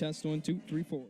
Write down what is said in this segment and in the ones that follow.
test 1, 2, 3, 4.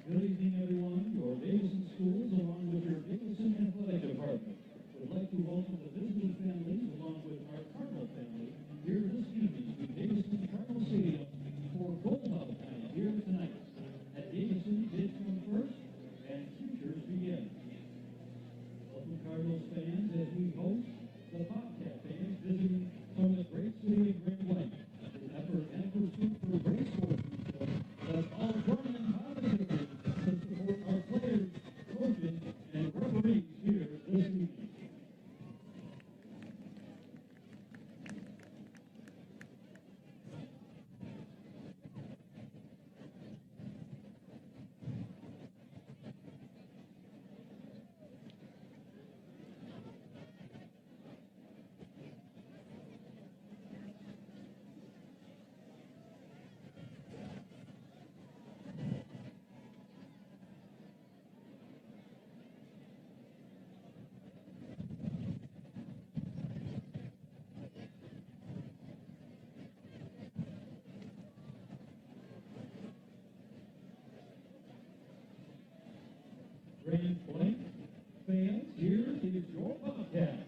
Good evening, everyone. Your Davison schools, along with your Davison Athletic Department, would like to welcome the visiting families, along with our Cardinal family, here this evening to Davison Cardinal Stadium for Gold Medal Night here tonight. At Davison, kids come first, and futures begin. Welcome, Cardinals fans, as we host the Bobcat fans visiting from the great city of Grand Blanc. In effort and pursuit for race horses, let's all join in positively to support our players, coaches, and referees here this evening. Grand Blanc fans, here is your Bobcats.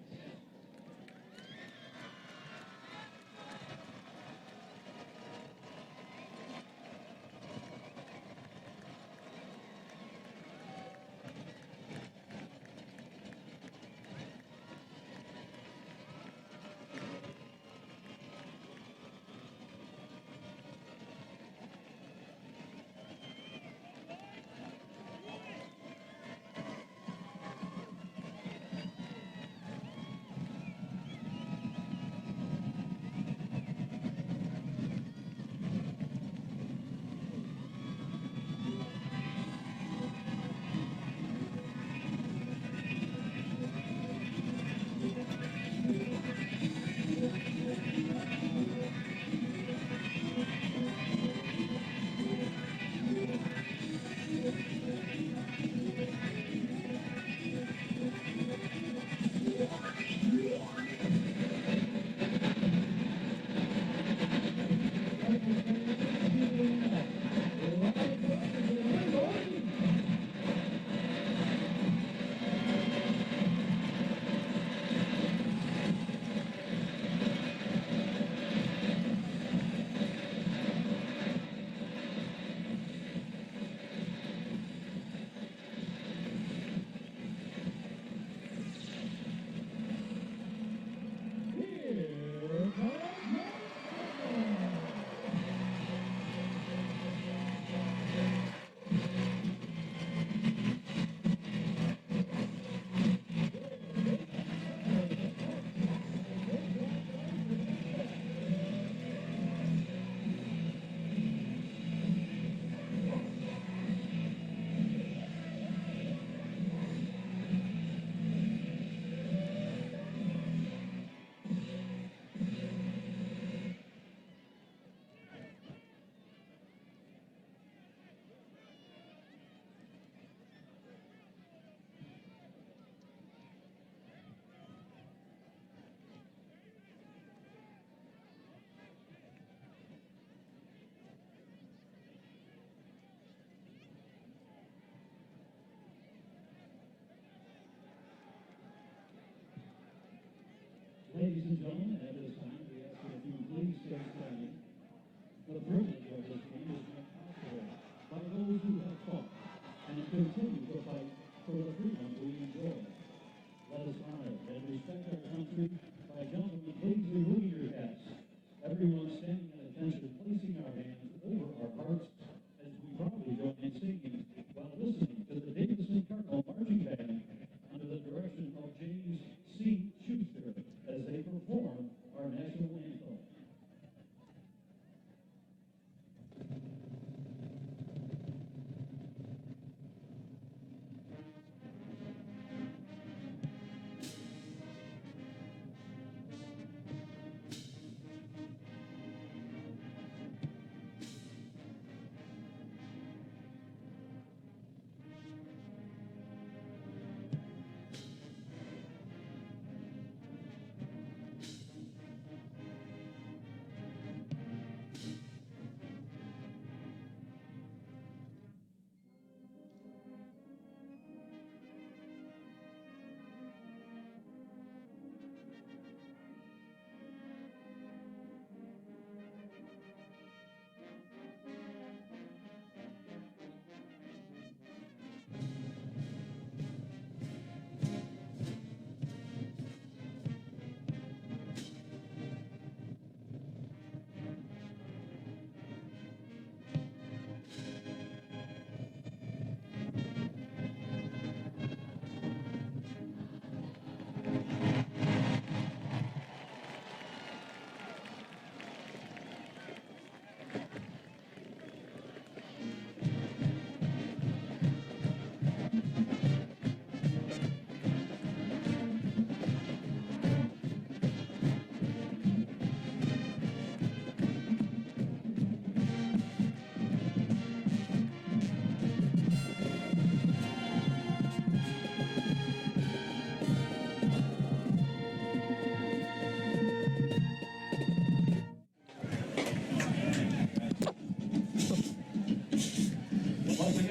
ladies and gentlemen, at this time, we ask that you please stay standing. The privilege of this game is made possible by those who have fought and continue to fight for the freedom we enjoy. Let us honor and respect our country by gentlemen, please remove your hats. Everyone standing at attention, placing our hands over our hearts as we proudly join in singing while listening to the Davison Cardinal Marching Band under the direction of James C. Schuster as they perform our national anthem.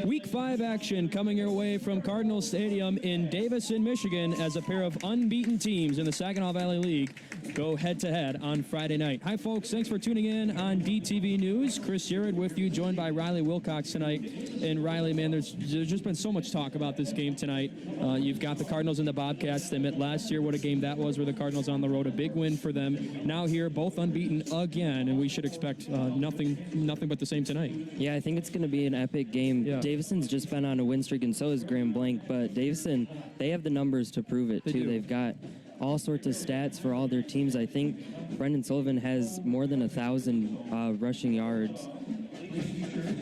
Week 5 action coming your way from Cardinal Stadium in Davison, Michigan, as a pair of unbeaten teams in the Saginaw Valley League go head-to-head on Friday night. Hi, folks. Thanks for tuning in on DTV News. Chris Jared with you, joined by Riley Wilcox tonight. And Riley, man, there's just been so much talk about this game tonight. You've got the Cardinals and the Bobcats. They met last year. What a game that was, where the Cardinals on the road. A big win for them. Now here, both unbeaten again, and we should expect nothing but the same tonight. Yeah, I think it's going to be an epic game. Yeah. Davison's just been on a win streak, and so is Grand Blanc. But Davison, they have the numbers to prove it, too. They've got all sorts of stats for all their teams. I think Brendan Sullivan has more than 1,000 rushing yards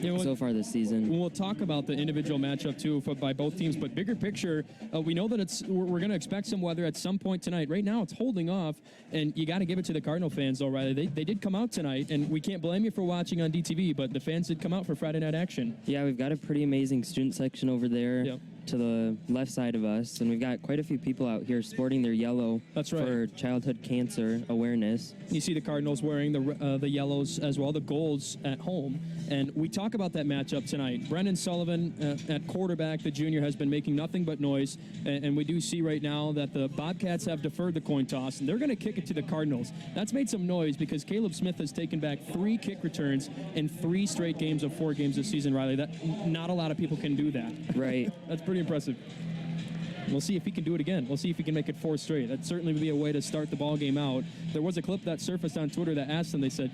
so far this season. We'll talk about the individual matchup, too, by both teams. But bigger picture, we know that we're going to expect some weather at some point tonight. Right now, it's holding off, and you got to give it to the Cardinal fans, though, Riley. They did come out tonight, and we can't blame you for watching on DTV, but the fans did come out for Friday night action. Yeah, we've got a pretty amazing student section over there. Yep. To the left side of us, and we've got quite a few people out here sporting their yellow. That's right. For childhood cancer awareness. You see the Cardinals wearing the yellows as well, the golds at home. And we talk about that matchup tonight. Brendan Sullivan at quarterback, the junior, has been making nothing but noise. And we do see right now that the Bobcats have deferred the coin toss, and they're going to kick it to the Cardinals. That's made some noise because Caleb Smith has taken back 3 kick returns in 3 straight games of 4 games this season, Riley. That not a lot of people can do that. Right. That's pretty impressive. We'll see if he can do it again. We'll see if he can make it 4 straight. That certainly would be a way to start the ball game out. There was a clip that surfaced on Twitter that asked him, they said,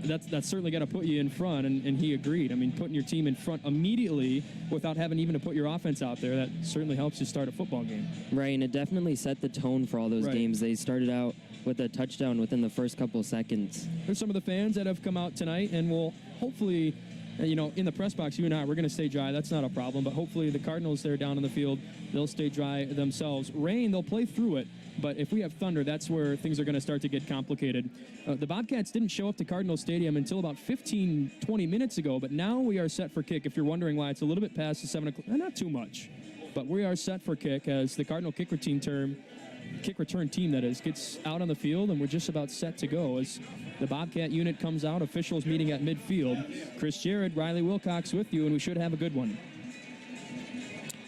that's certainly got to put you in front, and he agreed. I mean, putting your team in front immediately without having even to put your offense out there, that certainly helps you start a football game. Right, and it definitely set the tone for all those games. They started out with a touchdown within the first couple seconds. There's some of the fans that have come out tonight, and will hopefully, in the press box, you and I, we're going to stay dry. That's not a problem. But hopefully the Cardinals there down on the field, they'll stay dry themselves. Rain, they'll play through it. But if we have thunder, that's where things are going to start to get complicated. The Bobcats didn't show up to Cardinal Stadium until about 15, 20 minutes ago. But now we are set for kick. If you're wondering why it's a little bit past the 7 o'clock, not too much. But we are set for kick as the Cardinal kick return team, that is, gets out on the field, and we're just about set to go as the Bobcat unit comes out, officials meeting at midfield. Chris Jared, Riley Wilcox with you, and we should have a good one.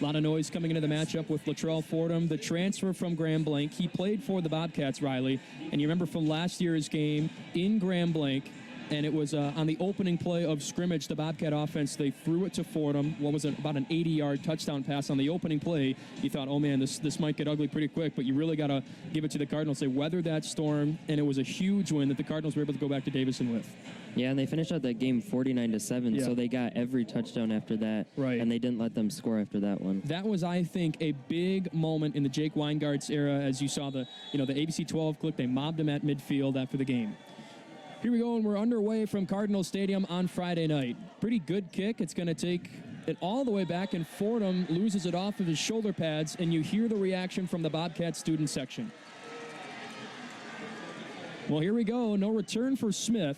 A lot of noise coming into the matchup with Latrell Fordham, the transfer from Grand Blanc. He played for the Bobcats, Riley. And you remember from last year's game in Grand Blanc, and it was on the opening play of scrimmage, the Bobcat offense, they threw it to Fordham. What was it, about an 80-yard touchdown pass on the opening play. You thought, oh, man, this might get ugly pretty quick, but you really got to give it to the Cardinals. They weathered that storm, and it was a huge win that the Cardinals were able to go back to Davison with. Yeah, and they finished out that game 49-7, so they got every touchdown after that, right. And they didn't let them score after that one. That was, I think, a big moment in the Jake Weingart's era, as you saw the ABC 12 click. They mobbed him at midfield after the game. Here we go, and we're underway from Cardinal Stadium on Friday night. Pretty good kick. It's going to take it all the way back, and Fordham loses it off of his shoulder pads, and you hear the reaction from the Bobcat student section. Well, here we go. No return for Smith.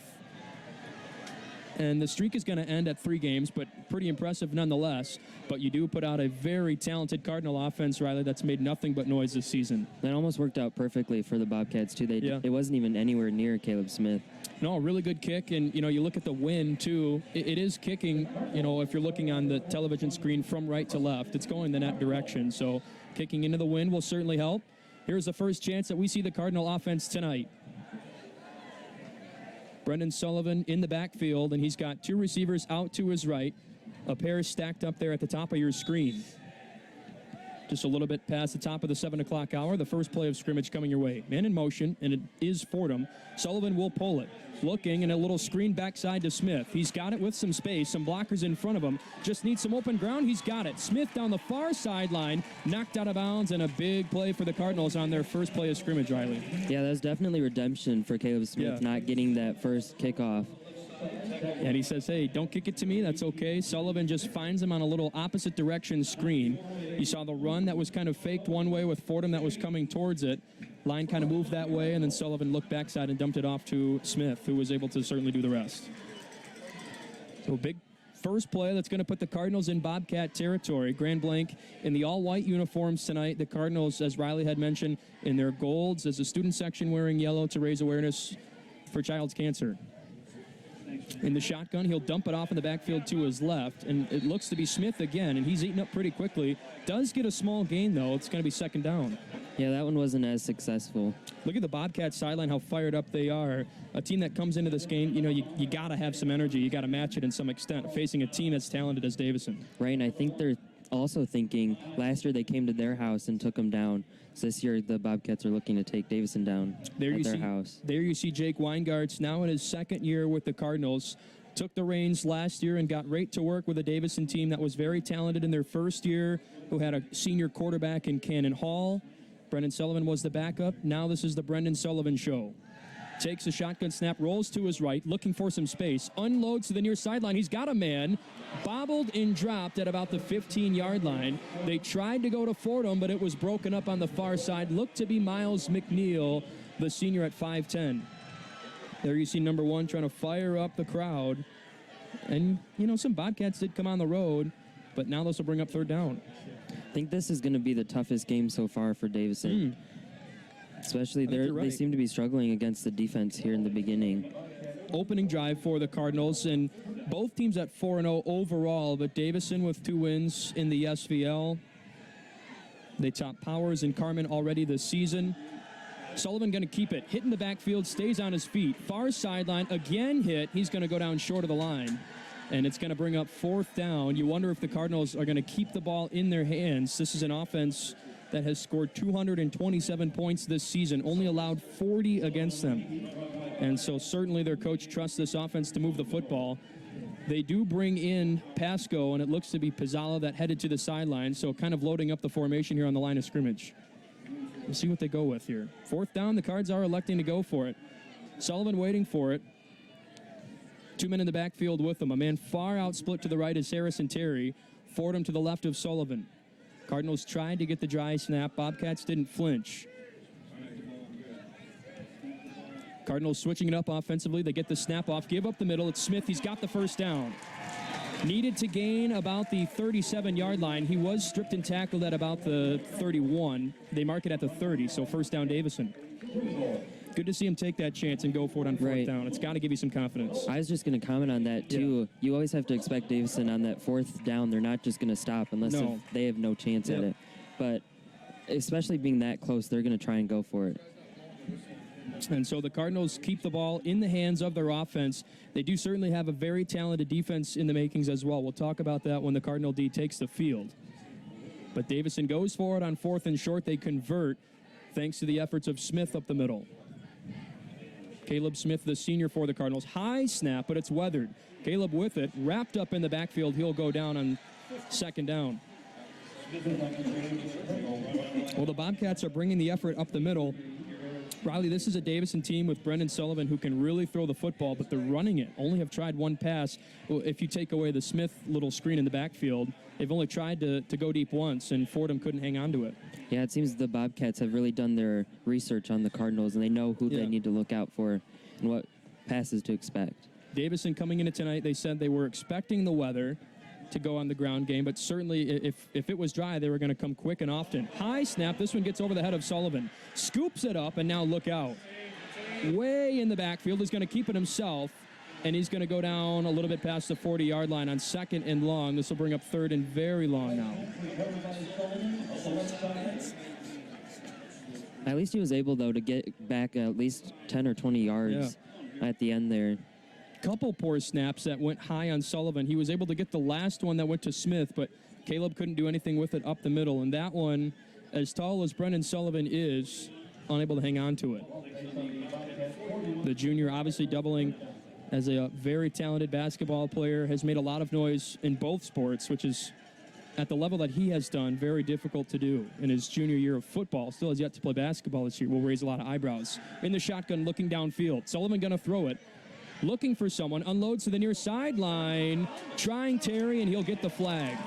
And the streak is going to end at 3 games, but pretty impressive nonetheless. But you do put out a very talented Cardinal offense, Riley, that's made nothing but noise this season. That almost worked out perfectly for the Bobcats, too. It wasn't even anywhere near Caleb Smith. No, a really good kick. And, you look at the wind, too. It is kicking, if you're looking on the television screen from right to left. It's going in that direction. So kicking into the wind will certainly help. Here's the first chance that we see the Cardinal offense tonight. Brendan Sullivan in the backfield, and he's got 2 receivers out to his right. A pair stacked up there at the top of your screen. Just a little bit past the top of the 7 o'clock hour. The first play of scrimmage coming your way. Man in motion, and it is Fordham. Sullivan will pull it. Looking, and a little screen backside to Smith. He's got it with some space, some blockers in front of him. Just needs some open ground. He's got it. Smith down the far sideline, knocked out of bounds, and a big play for the Cardinals on their first play of scrimmage, Riley. Yeah, that was definitely redemption for Caleb Smith not getting that first kickoff. And he says, hey, don't kick it to me. That's okay. Sullivan just finds him on a little opposite direction screen. You saw the run that was kind of faked one way with Fordham that was coming towards it. Line kind of moved that way, and then Sullivan looked backside and dumped it off to Smith, who was able to certainly do the rest. So big first play that's going to put the Cardinals in Bobcat territory. Grand Blanc in the all-white uniforms tonight. The Cardinals, as Riley had mentioned, in their golds as a student section wearing yellow to raise awareness for child's cancer. In the shotgun, he'll dump it off in the backfield to his left, and it looks to be Smith again, and he's eating up pretty quickly. Does get a small gain, though. It's going to be second down. Yeah, that one wasn't as successful. Look at the Bobcats sideline, how fired up they are. A team that comes into this game, you got to have some energy. You got to match it in some extent, facing a team as talented as Davison. Right, and I think they're also thinking, last year they came to their house and took them down. So this year the Bobcats are looking to take Davison down at their house. There you see Jake Weingart's now in his second year with the Cardinals. Took the reins last year and got right to work with a Davison team that was very talented in their first year, who had a senior quarterback in Cannon Hall. Brendan Sullivan was the backup. Now this is the Brendan Sullivan show. Takes a shotgun snap, rolls to his right, looking for some space, unloads to the near sideline. He's got a man, bobbled and dropped at about the 15-yard line. They tried to go to Fordham, but it was broken up on the far side. Looked to be Miles McNeil, the senior at 5'10". There you see number 1 trying to fire up the crowd. And, some Bobcats did come on the road, but now this will bring up third down. I think this is going to be the toughest game so far for Davison. Especially they seem to be struggling against the defense here in the beginning. Opening drive for the Cardinals, and both teams at 4-0 overall, but Davison with 2 wins in the SVL. They top Powers and Carmen already this season. Sullivan going to keep it. Hit in the backfield, stays on his feet. Far sideline, again hit. He's going to go down short of the line. And it's going to bring up fourth down. You wonder if the Cardinals are going to keep the ball in their hands. This is an offense that has scored 227 points this season, only allowed 40 against them. And so certainly their coach trusts this offense to move the football. They do bring in Pasco, and it looks to be Pizzala that headed to the sideline, so kind of loading up the formation here on the line of scrimmage. We'll see what they go with here. Fourth down, the Cards are electing to go for it. Sullivan waiting for it. 2 men in the backfield with him. A man far out split to the right is Harrison Terry. Fordham to the left of Sullivan. Cardinals tried to get the dry snap. Bobcats didn't flinch. Cardinals switching it up offensively. They get the snap off, give up the middle. It's Smith. He's got the first down. Needed to gain about the 37-yard line. He was stripped and tackled at about the 31. They mark it at the 30, so first down Davison. Good to see him take that chance and go for it on fourth down. It's got to give you some confidence. I was just going to comment on that, too. Yeah. You always have to expect Davison on that fourth down. They're not just going to stop unless they have no chance at it. But especially being that close, they're going to try and go for it. And so the Cardinals keep the ball in the hands of their offense. They do certainly have a very talented defense in the makings as well. We'll talk about that when the Cardinal D takes the field. But Davison goes for it on 4th and short. They convert thanks to the efforts of Smith up the middle. Caleb Smith, the senior for the Cardinals. High snap, but it's weathered. Caleb with it, wrapped up in the backfield. He'll go down on 2nd down. Well, the Bobcats are bringing the effort up the middle. Riley, this is a Davison team with Brendan Sullivan who can really throw the football, but they're running it. Only have tried one pass. Well, if you take away the Smith little screen in the backfield, they've only tried to go deep once, and Fordham couldn't hang on to it. Yeah, it seems the Bobcats have really done their research on the Cardinals, and they know who they need to look out for and what passes to expect. Davison coming into tonight, they said they were expecting the weather to go on the ground game, but certainly if it was dry, they were going to come quick and often. High snap. This one gets over the head of Sullivan. Scoops it up, and now look out. Way in the backfield. He's going to keep it himself, and he's going to go down a little bit past the 40-yard line on 2nd and long. This will bring up 3rd and very long now. At least he was able, though, to get back at least 10 or 20 yards at the end there. Couple poor snaps that went high on Sullivan. He was able to get the last one that went to Smith, but Caleb couldn't do anything with it up the middle. And that one, as tall as Brendan Sullivan is, unable to hang on to it. The junior obviously doubling as a very talented basketball player, has made a lot of noise in both sports, which is at the level that he has done, very difficult to do in his junior year of football. Still has yet to play basketball this year. Will raise a lot of eyebrows. In the shotgun, looking downfield. Sullivan going to throw it. Looking for someone, unloads to the near sideline, trying Terry, and he'll get the flag.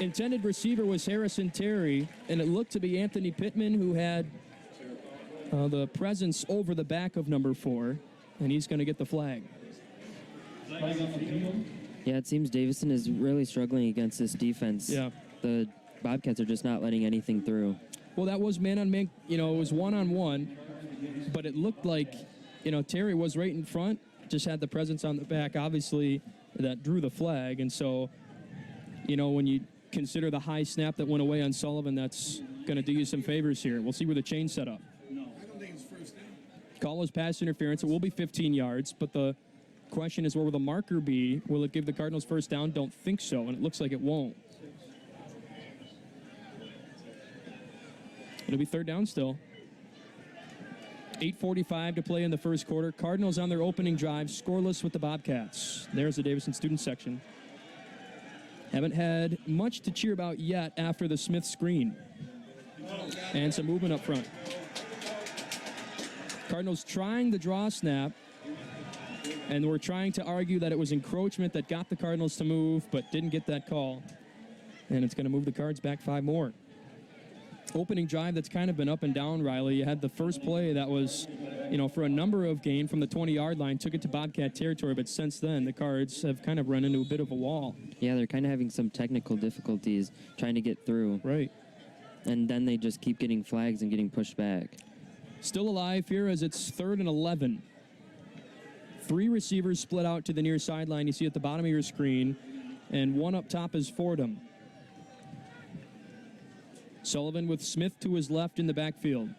Intended receiver was Harrison Terry, and it looked to be Anthony Pittman, who had the presence over the back of number 4, and he's going to get the flag. Yeah, it seems Davison is really struggling against this defense. Yeah. The Bobcats are just not letting anything through. Well, that was man-on-man, it was one-on-one, but it looked like Terry was right in front, just had the presence on the back, obviously, that drew the flag. And so, when you consider the high snap that went away on Sullivan, that's going to do you some favors here. We'll see where the chain's set up. No, I don't think it's first down. Call was pass interference. It will be 15 yards, but the question is, where will the marker be? Will it give the Cardinals first down? Don't think so, and it looks like it won't. It'll be 3rd down still. 8:45 to play in the first quarter. Cardinals on their opening drive, scoreless with the Bobcats. There's the Davison student section. Haven't had much to cheer about yet after the Smith screen. And some movement up front. Cardinals trying the draw snap. And we're trying to argue that it was encroachment that got the Cardinals to move, but didn't get that call. And it's going to move the Cards back 5 more. Opening drive that's kind of been up and down, Riley. You had the first play that was, for a number of gain from the 20-yard line, took it to Bobcat territory, but since then the Cards have kind of run into a bit of a wall. Yeah, they're kind of having some technical difficulties trying to get through. Right. And then they just keep getting flags and getting pushed back. Still alive here as it's 3rd and 11. 3 receivers split out to the near sideline. You see at the bottom of your screen, and one up top is Fordham. Sullivan with Smith to his left in the backfield.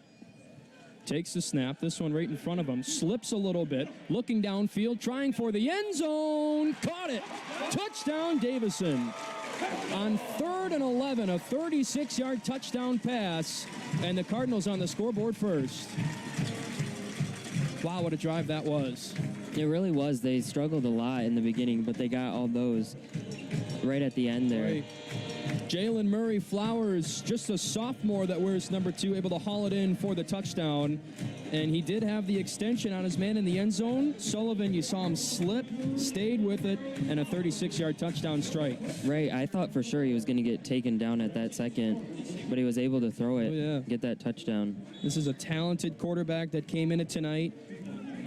Takes the snap. This one right in front of him. Slips a little bit. Looking downfield. Trying for the end zone. Caught it. Touchdown, Davison. On 3rd and 11, a 36-yard touchdown pass. And the Cardinals on the scoreboard first. Wow, what a drive that was. It really was. They struggled a lot in the beginning, but they got all those right at the end there. Right. Jalen Murray Flowers, just a sophomore that wears number 2, able to haul it in for the touchdown. And he did have the extension on his man in the end zone. Sullivan, you saw him slip, stayed with it, and a 36-yard touchdown strike. Right, I thought for sure he was going to get taken down at that second, but he was able to throw it, get that touchdown. This is a talented quarterback that came in it tonight.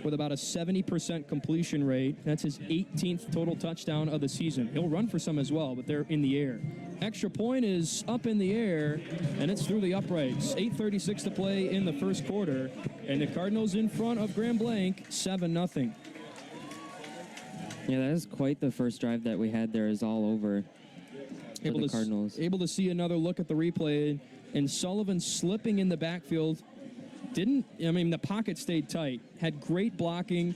with about a 70% completion rate. That's his 18th total touchdown of the season. He'll run for some as well, but they're in the air. Extra point is up in the air, and it's through the uprights. 8:36 to play in the first quarter, and the Cardinals in front of Grand Blanc, 7-0. Yeah, that is quite the first drive that we had there is all over for the Cardinals. Able to see another look at the replay, and Sullivan slipping in the backfield. The pocket stayed tight. Had great blocking,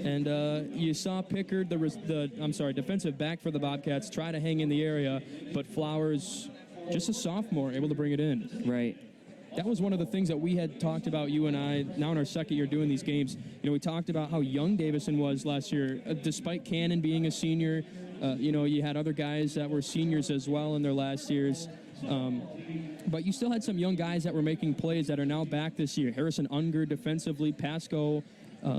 and you saw Pickard, defensive back for the Bobcats, try to hang in the area, but Flowers, just a sophomore, able to bring it in. Right. That was one of the things that we had talked about, you and I, now in our second year doing these games. We talked about how young Davison was last year. Despite Cannon being a senior, you had other guys that were seniors as well in their last years. But you still had some young guys that were making plays that are now back this year. Harrison Unger defensively, Pasco,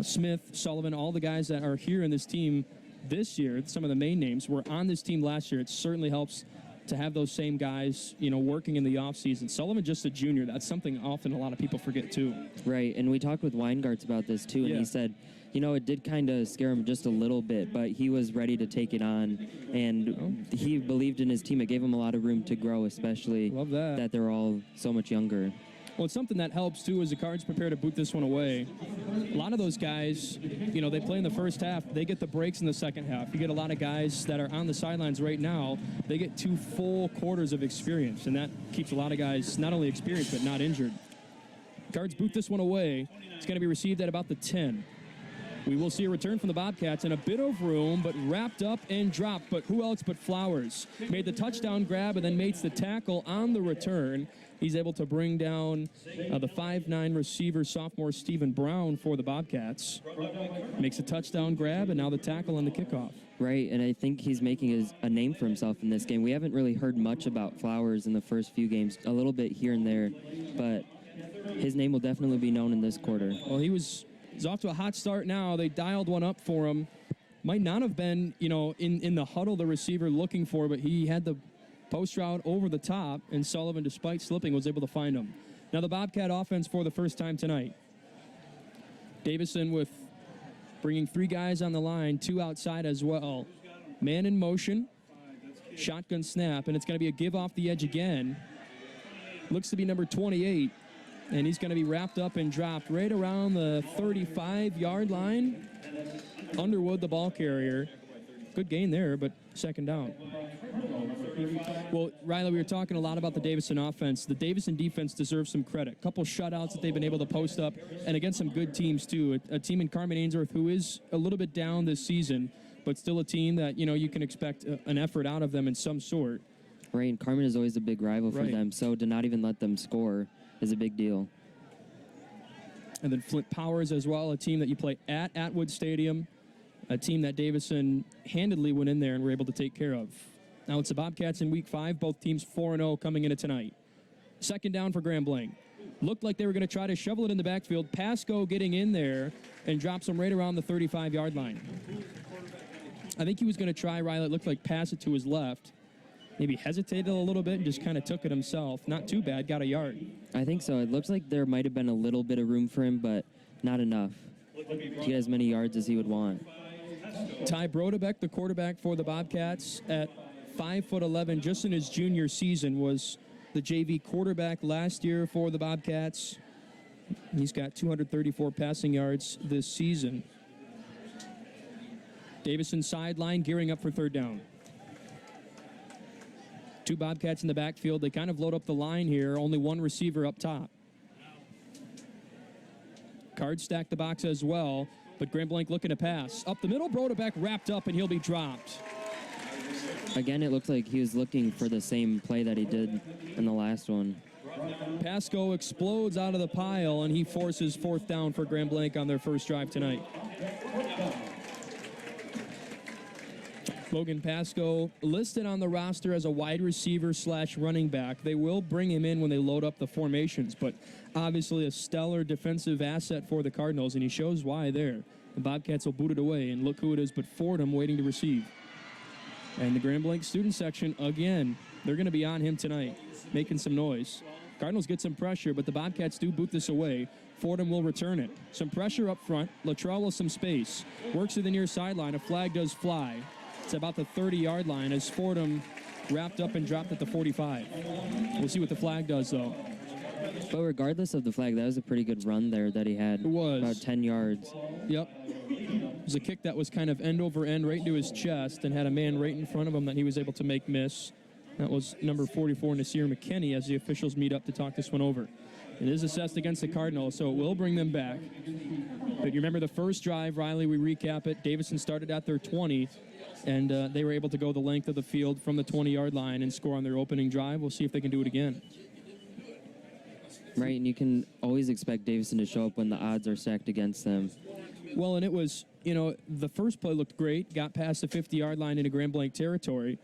Smith, Sullivan, all the guys that are here in this team this year, some of the main names, were on this team last year. It certainly helps to have those same guys, working in the offseason. Sullivan just a junior. That's something often a lot of people forget, too. Right, and we talked with Weingarts about this, too, and he said, it did kind of scare him just a little bit, but he was ready to take it on, and he believed in his team. It gave him a lot of room to grow, especially that they're all so much younger. Well, it's something that helps, too, as the Cards prepare to boot this one away. A lot of those guys, they play in the first half. They get the breaks in the second half. You get a lot of guys that are on the sidelines right now. They get 2 full quarters of experience, and that keeps a lot of guys not only experienced but not injured. Cards boot this one away. It's going to be received at about the 10. We will see a return from the Bobcats in a bit of room, but wrapped up and dropped. But who else but Flowers? Made the touchdown grab and then makes the tackle on the return. He's able to bring down the 5'9" receiver, sophomore Stephen Brown for the Bobcats. Makes a touchdown grab, and now the tackle on the kickoff. Right, and I think he's making a name for himself in this game. We haven't really heard much about Flowers in the first few games, a little bit here and there, but his name will definitely be known in this quarter. Well, he's off to a hot start now. They dialed one up for him. Might not have been, in the huddle the receiver looking for, but he had the post route over the top, and Sullivan, despite slipping, was able to find him. Now the Bobcat offense for the first time tonight. Davison with bringing 3 guys on the line, 2 outside as well. Man in motion, shotgun snap, and it's going to be a give off the edge again. Looks to be number 28. And he's going to be wrapped up and dropped right around the 35-yard line. Underwood, the ball carrier. Good gain there, but second down. Well, Riley, we were talking a lot about the Davison offense. The Davison defense deserves some credit. A couple shutouts that they've been able to post up, and against some good teams, too. A team in Carmen Ainsworth who is a little bit down this season, but still a team that, you can expect an effort out of them in some sort. Right, and Carmen is always a big rival for them, so to not even let them score is a big deal. And then Flint Powers as well, a team that you play at Atwood Stadium, a team that Davison handedly went in there and were able to take care of. Now it's the Bobcats in Week 5, both teams 4-0 coming into tonight. Second down for Grand Blanc. Looked like they were going to try to shovel it in the backfield. Pasco getting in there and drops them right around the 35-yard line. I think he was going to try, Riley, it looked like pass it to his left. Maybe hesitated a little bit and just kind of took it himself. Not too bad, got a yard. I think so. It looks like there might have been a little bit of room for him, but not enough to get as many yards as he would want. Ty Brodebeck, the quarterback for the Bobcats, at 5'11", just in his junior season, was the JV quarterback last year for the Bobcats. He's got 234 passing yards this season. Davison sideline, gearing up for third down. 2 Bobcats in the backfield. They kind of load up the line here. Only 1 receiver up top. Cards stack the box as well, but Grand Blanc looking to pass. Up the middle, Brodebeck wrapped up, and he'll be dropped. Again, it looked like he was looking for the same play that he did in the last one. Pasco explodes out of the pile, and he forces fourth down for Grand Blanc on their first drive tonight. Logan Pasco listed on the roster as a wide receiver / running back. They will bring him in when they load up the formations, but obviously a stellar defensive asset for the Cardinals, and he shows why there. The Bobcats will boot it away, and look who it is but Fordham waiting to receive. And the Grand Blanc student section, again, they're going to be on him tonight, making some noise. Cardinals get some pressure, but the Bobcats do boot this away. Fordham will return it. Some pressure up front. Luttrell with some space. Works to the near sideline. A flag does fly. It's about the 30-yard line as Fordham wrapped up and dropped at the 45. We'll see what the flag does, though. But regardless of the flag, that was a pretty good run there that he had. It was. About 10 yards. Yep. It was a kick that was kind of end over end right into his chest and had a man right in front of him that he was able to make miss. That was number 44, Nasir McKinney, as the officials meet up to talk this one over. It is assessed against the Cardinals, so it will bring them back. But you remember the first drive, Riley, we recap it. Davison started at their 20, and they were able to go the length of the field from the 20-yard line and score on their opening drive. We'll see if they can do it again. Right, and you can always expect Davison to show up when the odds are stacked against them. Well, and it was, the first play looked great, got past the 50-yard line into Grand Blanc territory.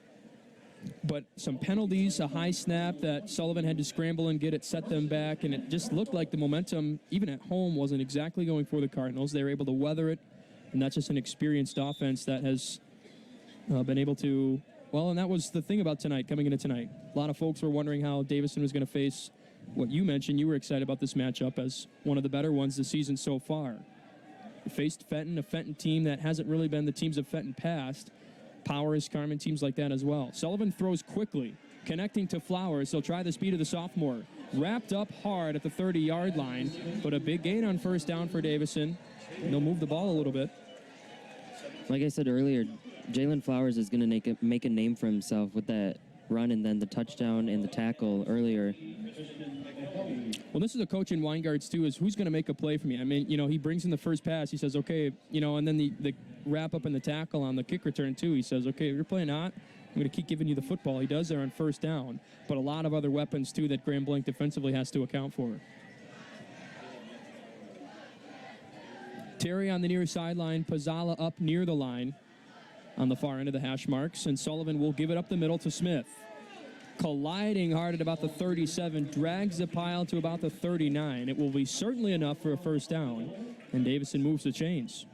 But some penalties, a high snap that Sullivan had to scramble and get it, set them back, and it just looked like the momentum, even at home, wasn't exactly going for the Cardinals. They were able to weather it, and that's just an experienced offense that has been able to, well, and that was the thing about tonight, coming into tonight. A lot of folks were wondering how Davison was going to face what you mentioned. You were excited about this matchup as one of the better ones this season so far. Faced Fenton, a Fenton team that hasn't really been the teams of Fenton past. Powers, Carmen, teams like that as well. Sullivan throws quickly, connecting to Flowers. He'll try the speed of the sophomore. Wrapped up hard at the 30-yard line, but a big gain on first down for Davison. And they'll move the ball a little bit. Like I said earlier, Jalen Flowers is going to make a name for himself with that run and then the touchdown and the tackle earlier. Well, this is a coach in Weingart's, too, is who's going to make a play for me? I mean, he brings in the first pass. He says, okay, and then the wrap up and the tackle on the kick return, too. He says, okay, if you're playing not, I'm going to keep giving you the football. He does there on first down, but a lot of other weapons, too, that Grand Blanc defensively has to account for. Terry on the near sideline, Pizzala up near the line on the far end of the hash marks, and Sullivan will give it up the middle to Smith. Colliding hard at about the 37, drags the pile to about the 39. It will be certainly enough for a first down, and Davison moves the chains.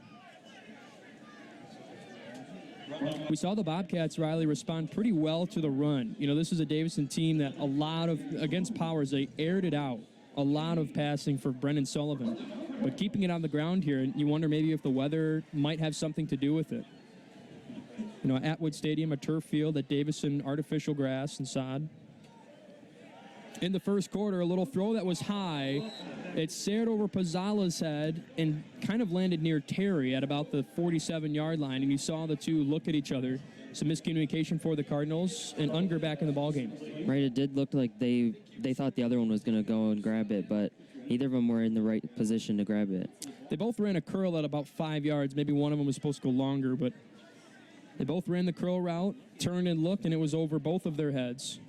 We saw the Bobcats, Riley, respond pretty well to the run. This is a Davison team that against Powers, they aired it out. A lot of passing for Brendan Sullivan. But keeping it on the ground here, and you wonder maybe if the weather might have something to do with it. Atwood Stadium, a turf field, at Davison, artificial grass and sod. In the first quarter, a little throw that was high. It sailed over Pizzala's head and kind of landed near Terry at about the 47-yard line, and you saw the two look at each other. Some miscommunication for the Cardinals, and Unger back in the ballgame. Right, it did look like they thought the other one was going to go and grab it, but neither of them were in the right position to grab it. They both ran a curl at about 5 yards. Maybe one of them was supposed to go longer, but they both ran the curl route, turned and looked, and it was over both of their heads.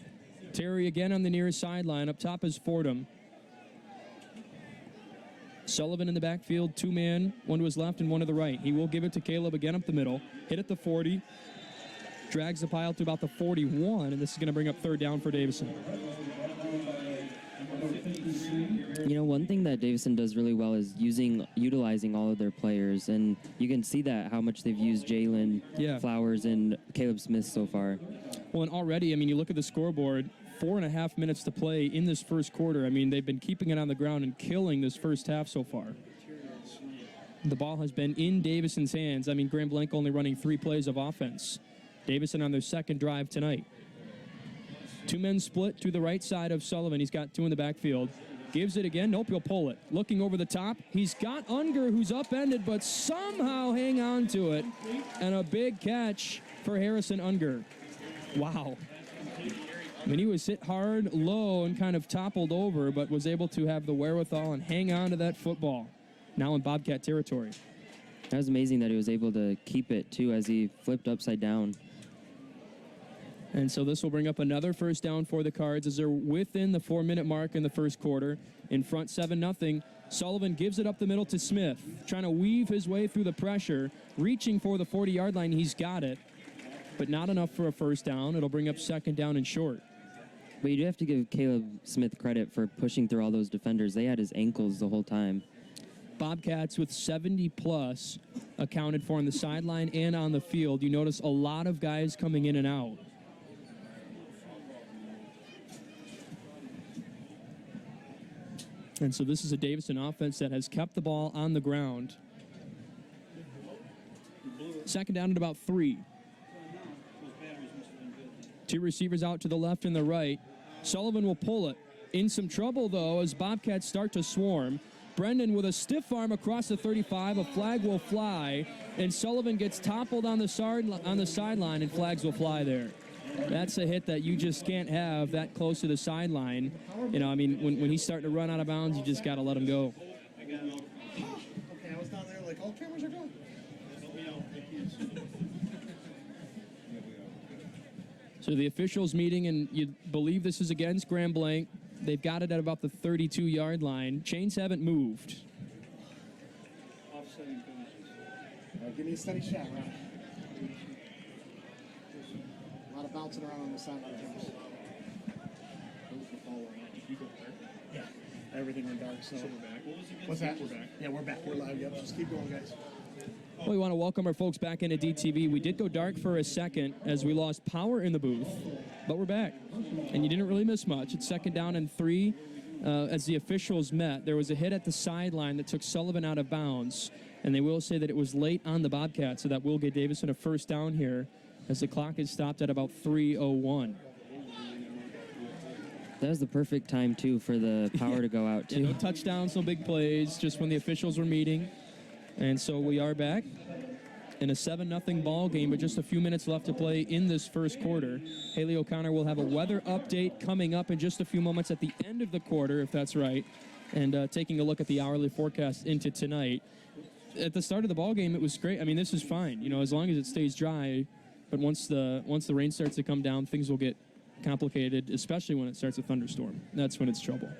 Terry again on the near sideline. Up top is Fordham. Sullivan in the backfield, two-man, one to his left and one to the right. He will give it to Caleb again up the middle. Hit at the 40. Drags the pile to about the 41, and this is going to bring up third down for Davison. One thing that Davison does really well is utilizing all of their players, and you can see that how much they've used Jalen Flowers and Caleb Smith so far. Well, and already, you look at the scoreboard, 4.5 minutes to play in this first quarter. They've been keeping it on the ground and killing this first half so far. The ball has been in Davison's hands. Grand Blanc only running 3 plays of offense. Davison on their second drive tonight. Two men split to the right side of Sullivan. He's got 2 in the backfield. Gives it again. Nope, he'll pull it. Looking over the top. He's got Unger, who's upended, but somehow hang on to it. And a big catch for Harrison Unger. Wow. He was hit hard, low, and kind of toppled over, but was able to have the wherewithal and hang on to that football. Now in Bobcat territory. That was amazing that he was able to keep it, too, as he flipped upside down. And so this will bring up another first down for the Cards as they're within the 4-minute mark in the first quarter. In front 7-0. Sullivan gives it up the middle to Smith, trying to weave his way through the pressure, reaching for the 40-yard line. He's got it, but not enough for a first down. It'll bring up second down and short. But you do have to give Caleb Smith credit for pushing through all those defenders. They had his ankles the whole time. Bobcats with 70-plus accounted for on the sideline and on the field. You notice a lot of guys coming in and out. And so this is a Davison offense that has kept the ball on the ground. Second down at about 3. 2 receivers out to the left and the right. Sullivan will pull it. In some trouble, though, as Bobcats start to swarm. Brendan with a stiff arm across the 35. A flag will fly, and Sullivan gets toppled on the sideline, and flags will fly there. That's a hit that you just can't have that close to the sideline. You know, I mean, when he's starting to run out of bounds, you just got to let him go. Okay, I was down there like, all cameras are going. So the officials meeting, and you believe this is against Grand Blanc. They've got it at about the 32-yard line. Chains haven't moved. Offsetting finishes. Give me a steady shot, Ron. A lot of bouncing around on the side of the jumps. Yeah, everything went dark, so. we're back. What's that? We're back. Yeah, we're back. We're live. Yep, just keep going, guys. Well, we want to welcome our folks back into DTV. We did go dark for a second as we lost power in the booth, but we're back. And you didn't really miss much. It's second down and 3. As the officials met, there was a hit at the sideline that took Sullivan out of bounds. And they will say that it was late on the Bobcats, so that will get Davison a first down here as the clock is stopped at about 3:01. That was the perfect time, too, for the power to go out, too. Yeah, no touchdowns, no big plays, just when the officials were meeting. And so we are back in a 7-0 ball game, but just a few minutes left to play in this first quarter. Haley O'Connor will have a weather update coming up in just a few moments at the end of the quarter, if that's right, and taking a look at the hourly forecast into tonight. At the start of the ball game, it was great. I mean, this is fine, you know, as long as it stays dry. But once the rain starts to come down, things will get complicated, especially when it starts a thunderstorm. That's when it's trouble.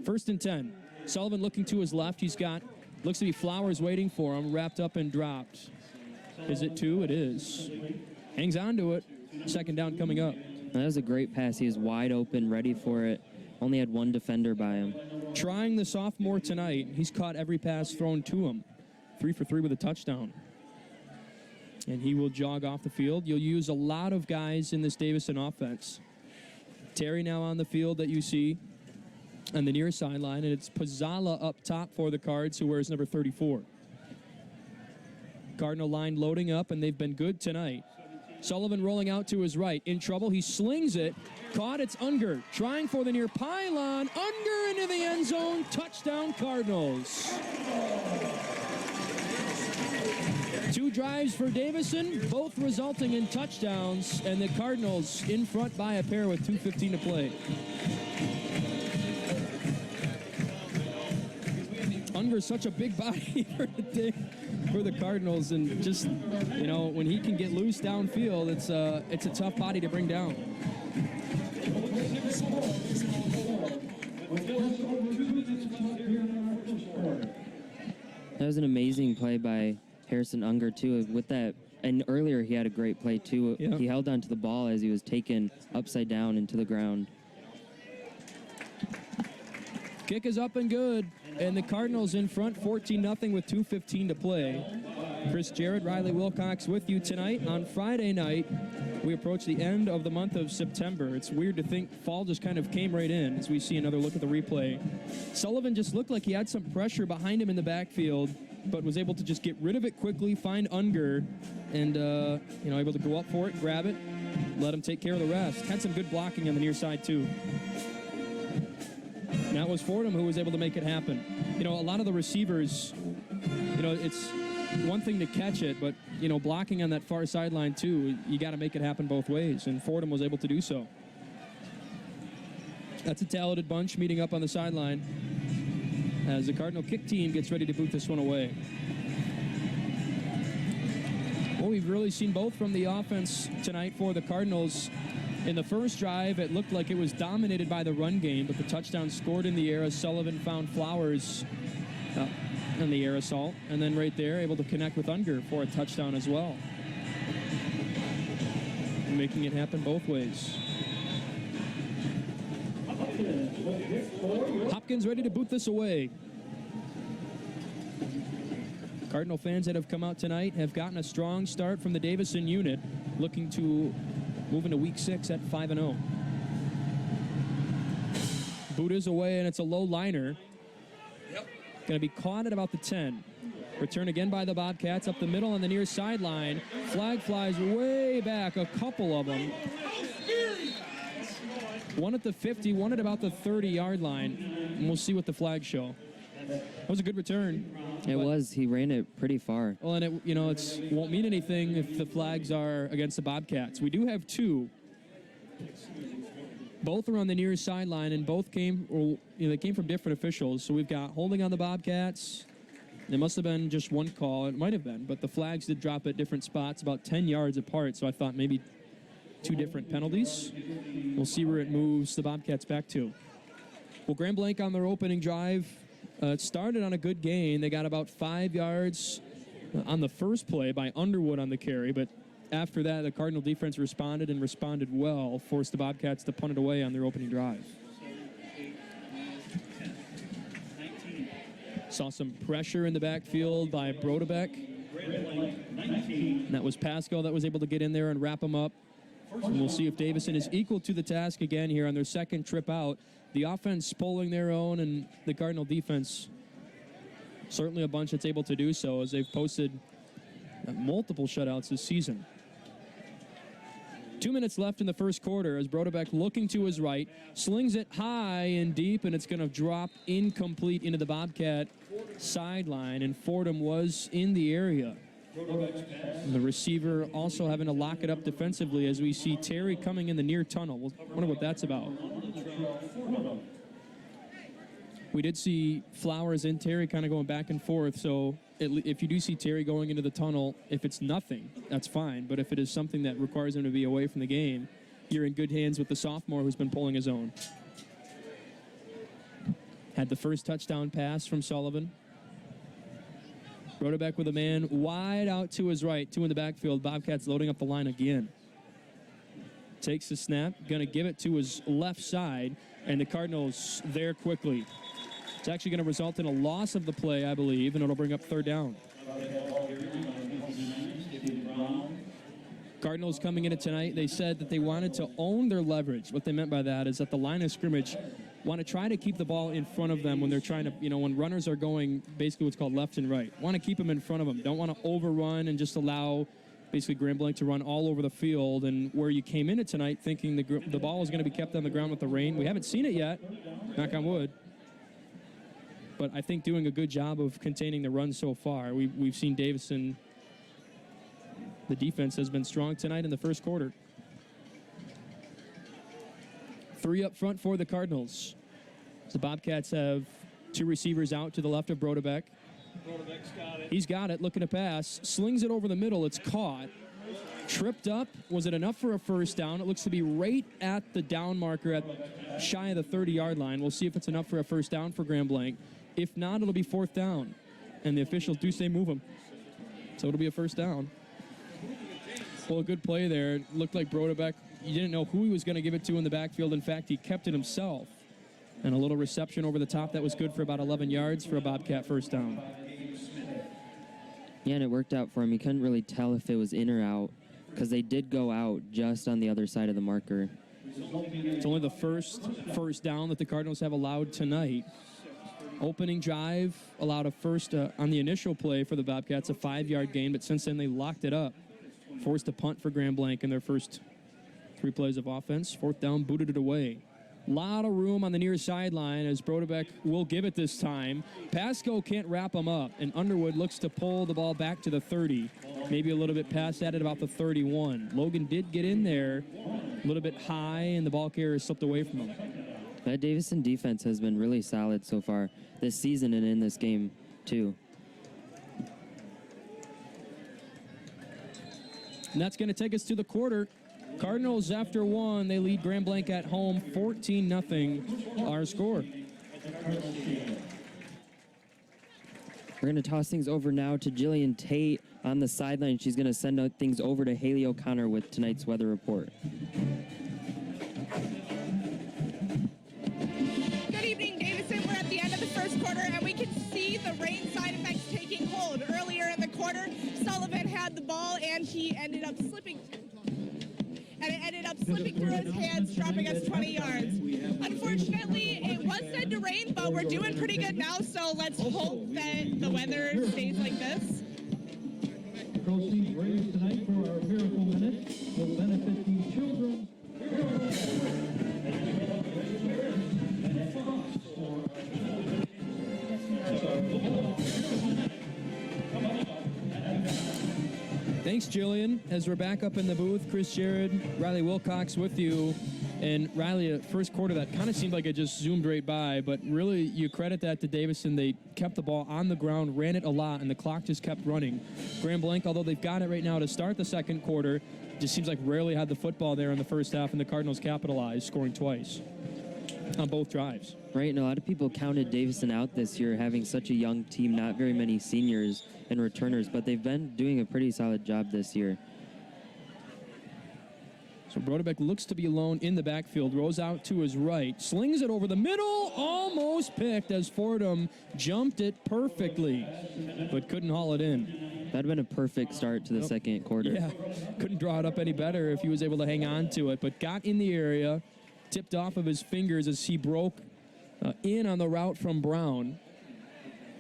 First and 10. Sullivan looking to his left. He's got, looks to be Flowers waiting for him, wrapped up and dropped. Is it 2? It is. Hangs on to it. Second down coming up. That was a great pass. He was wide open, ready for it. Only had one defender by him. Trying the sophomore tonight. He's caught every pass thrown to him. 3 for 3 with a touchdown. And he will jog off the field. You'll use a lot of guys in this Davison offense. Terry now on the field that you see on the near sideline, and it's Pizzala up top for the Cards, who wears number 34. Cardinal line loading up, and they've been good tonight. Sullivan rolling out to his right. In trouble. He slings it. Caught. It's Unger. Trying for the near pylon. Unger into the end zone. Touchdown, Cardinals. 2 drives for Davison, both resulting in touchdowns, and the Cardinals in front by a pair with 2:15 to play. Unger's such a big body for the Cardinals, and just, you know, when he can get loose downfield, it's a tough body to bring down. That was an amazing play by Harrison Unger, too, with that. And earlier he had a great play, too. Yeah. He held onto the ball as he was taken upside down into the ground. Kick is up and good, and the Cardinals in front 14-0 with 2:15 to play. Chris Jarrett, Riley Wilcox with you tonight. On Friday night, we approach the end of the month of September. It's weird to think fall just kind of came right in as we see another look at the replay. Sullivan just looked like he had some pressure behind him in the backfield, but was able to just get rid of it quickly, find Unger, and able to go up for it, grab it, let him take care of the rest. Had some good blocking on the near side, too. And that was Fordham who was able to make it happen. You know, a lot of the receivers, you know, it's one thing to catch it, but, you know, blocking on that far sideline, too, you got to make it happen both ways, and Fordham was able to do so. That's a talented bunch meeting up on the sideline as the Cardinal kick team gets ready to boot this one away. Well, we've really seen both from the offense tonight for the Cardinals. In the first drive, it looked like it was dominated by the run game, but the touchdown scored in the air as Sullivan found Flowers in the air assault. And then right there, able to connect with Unger for a touchdown as well. And making it happen both ways. Hopkins ready to boot this away. Cardinal fans that have come out tonight have gotten a strong start from the Davison unit, looking to move into week 6 at 5-0. Buddha's away, and it's a low liner. Going to be caught at about the 10. Return again by the Bobcats up the middle on the near sideline. Flag flies way back, a couple of them. One at the 50, one at about the 30-yard line. And we'll see what the flags show. That was a good return. It was. He ran it pretty far. Well, and it won't mean anything if the flags are against the Bobcats. We do have two. Both are on the near sideline, and both came from different officials. So we've got holding on the Bobcats. It must have been just one call. It might have been, but the flags did drop at different spots, about 10 yards apart. So I thought maybe two different penalties. We'll see where it moves the Bobcats back to. Well, Grand Blanc on their opening drive started on a good gain. They got about 5 yards on the first play by Underwood on the carry, but after that, the Cardinal defense responded well, forced the Bobcats to punt it away on their opening drive. Saw some pressure in the backfield by Brodebek. And that was Pasco that was able to get in there and wrap him up. And we'll see if Davison is equal to the task again here on their second trip out. The offense pulling their own, and the Cardinal defense certainly a bunch that's able to do so, as they've posted multiple shutouts this season. 2 minutes left in the first quarter as Brodebek, looking to his right, slings it high and deep, and it's going to drop incomplete into the Bobcat sideline, and Fordham was in the area. And the receiver also having to lock it up defensively as we see Terry coming in the near tunnel. We'll wonder what that's about. We did see Flowers and Terry kind of going back and forth, so if you do see Terry going into the tunnel, if it's nothing, that's fine. But if it is something that requires him to be away from the game, you're in good hands with the sophomore who's been pulling his own. Had the first touchdown pass from Sullivan. Brodebek with a man wide out to his right, two in the backfield. Bobcats loading up the line again. Takes the snap, going to give it to his left side, and the Cardinals there quickly. It's actually going to result in a loss of the play, I believe, and it'll bring up third down. Cardinals coming into tonight, they said that they wanted to own their leverage. What they meant by that is that the line of scrimmage want to try to keep the ball in front of them when they're trying to, when runners are going basically what's called left and right. Want to keep them in front of them. Don't want to overrun and just allow basically Grand Blanc to run all over the field. And where you came into tonight thinking the ball was going to be kept on the ground with the rain. We haven't seen it yet, knock on wood. But I think doing a good job of containing the run so far. We've seen Davison. The defense has been strong tonight in the first quarter. 3 up front for the Cardinals. The Bobcats have 2 receivers out to the left of Brodebek. He's got it, looking to pass. Slings it over the middle. It's caught. Tripped up. Was it enough for a first down? It looks to be right at the down marker at shy of the 30-yard line. We'll see if it's enough for a first down for Grand Blanc. If not, it'll be fourth down. And the officials do say move him. So it'll be a first down. Well, a good play there. It looked like Brodebek, you didn't know who he was going to give it to in the backfield. In fact, he kept it himself. And a little reception over the top that was good for about 11 yards for a Bobcat first down. Yeah, and it worked out for him. He couldn't really tell if it was in or out because they did go out just on the other side of the marker. It's only the first down that the Cardinals have allowed tonight. Opening drive allowed a first on the initial play for the Bobcats, a 5-yard gain, but since then they locked it up. Forced a punt for Grand Blanc in their first 3 plays of offense. Fourth down, booted it away. A lot of room on the near sideline as Brodebek will give it this time. Pasco can't wrap him up, and Underwood looks to pull the ball back to the 30. Maybe a little bit past that at about the 31. Logan did get in there a little bit high, and the ball carrier slipped away from him. That Davison defense has been really solid so far this season and in this game, too. And that's going to take us to the quarter. Cardinals, after 1, they lead Grand Blanc at home 14-0, our score. We're going to toss things over now to Jillian Tate on the sideline. She's going to send out things over to Haley O'Connor with tonight's weather report. Good evening, Davison. We're at the end of the first quarter, and we can see the rain side effects taking hold. Earlier in the quarter, Sullivan had the ball, and he ended up slipping. And it ended up slipping through his hands, dropping us 20 yards. Unfortunately, it but we're doing pretty good now, so let's hope that the weather stays like this. Proceeds raised tonight for our Miracle Minute will benefit the children. Thanks, Jillian. As we're back up in the booth, Chris Jared, Riley Wilcox with you. And Riley, first quarter, that kind of seemed like it just zoomed right by, but really you credit that to Davison. They kept the ball on the ground, ran it a lot, and the clock just kept running. Grand Blanc, although they've got it right now to start the second quarter, just seems like rarely had the football there in the first half, and the Cardinals capitalized, scoring twice on both drives. Right, and a lot of people counted Davison out this year, having such a young team, not very many seniors and returners, but they've been doing a pretty solid job this year. So Brodbeck looks to be alone in the backfield, rolls out to his right, slings it over the middle, almost picked as Fordham jumped it perfectly, but couldn't haul it in. That'd been a perfect start to the second quarter. Yeah, couldn't draw it up any better if he was able to hang on to it, but got in the area, tipped off of his fingers as he broke in on the route from Brown.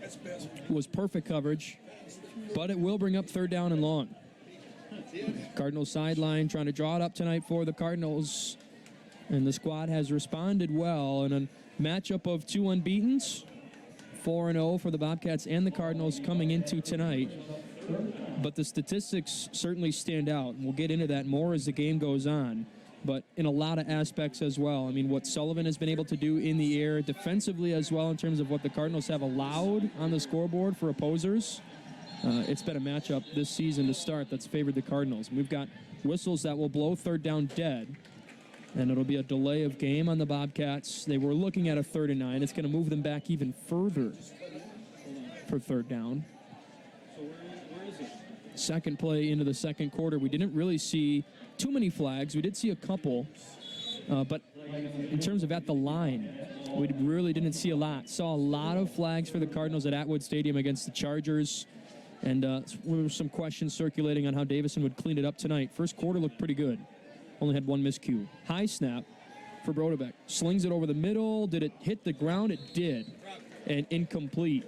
It was perfect coverage, but it will bring up third down and long. Cardinals sideline trying to draw it up tonight for the Cardinals, and the squad has responded well in a matchup of two unbeatens, 4-0 for the Bobcats and the Cardinals coming into tonight. But the statistics certainly stand out, and we'll get into that more as the game goes on, but in a lot of aspects as well. I mean, what Sullivan has been able to do in the air defensively as well in terms of what the Cardinals have allowed on the scoreboard for opposers. It's been a matchup this season to start that's favored the Cardinals. We've got whistles that will blow third down dead, and it'll be a delay of game on the Bobcats. They were looking at a 3rd and 9. It's going to move them back even further for third down. Second play into the second quarter. We didn't really see too many flags. We did see a couple, but in terms of at the line, we really didn't see a lot. Saw a lot of flags for the Cardinals at Atwood Stadium against the Chargers. And there were some questions circulating on how Davison would clean it up tonight. First quarter looked pretty good. Only had one miscue. High snap for Brodbeck. Slings it over the middle. Did it hit the ground? It did. And incomplete.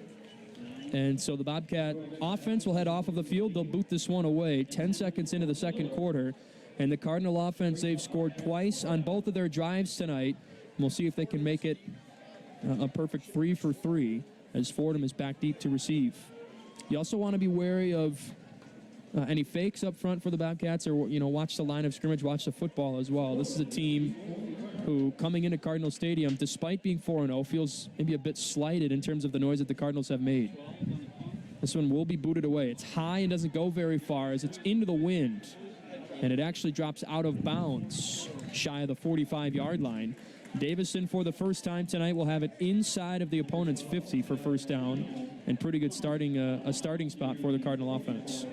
And so the Bobcat offense will head off of the field. They'll boot this one away 10 seconds into the second quarter. And the Cardinal offense, they've scored twice on both of their drives tonight. We'll see if they can make it a perfect 3 for 3 as Fordham is back deep to receive. You also want to be wary of any fakes up front for the Bobcats, or, watch the line of scrimmage, watch the football as well. This is a team who, coming into Cardinal Stadium, despite being 4-0, feels maybe a bit slighted in terms of the noise that the Cardinals have made. This one will be booted away. It's high and doesn't go very far as it's into the wind, and it actually drops out of bounds, shy of the 45-yard line. Davison, for the first time tonight, will have it inside of the opponent's 50 for first down, and pretty good starting spot for the Cardinal offense.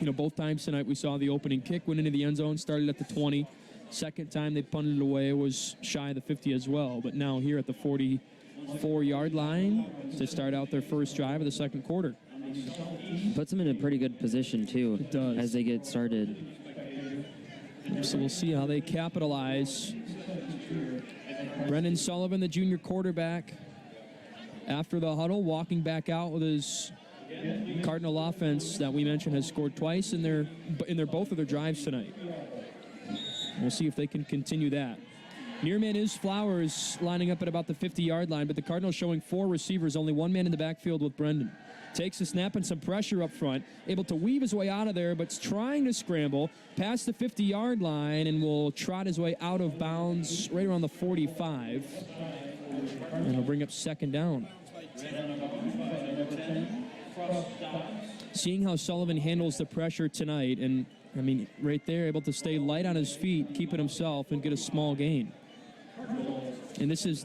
Both times tonight we saw the opening kick went into the end zone, started at the 20. Second time they punted it away, it was shy of the 50 as well. But now here at the 44-yard line to start out their first drive of the second quarter. Puts them in a pretty good position, too, it does, as they get started. So we'll see how they capitalize. Brendan Sullivan, the junior quarterback, after the huddle, walking back out with his Cardinal offense that we mentioned has scored twice in their both of their drives tonight. We'll see if they can continue that. Near man is Flowers, lining up at about the 50-yard line, but the Cardinals showing 4 receivers, only one man in the backfield with Brendan. Takes a snap and some pressure up front, able to weave his way out of there, but trying to scramble past the 50-yard line and will trot his way out of bounds right around the 45. And he'll bring up second down. Seeing how Sullivan handles the pressure tonight, and I mean, right there, able to stay light on his feet, keep it himself, and get a small gain. And this is,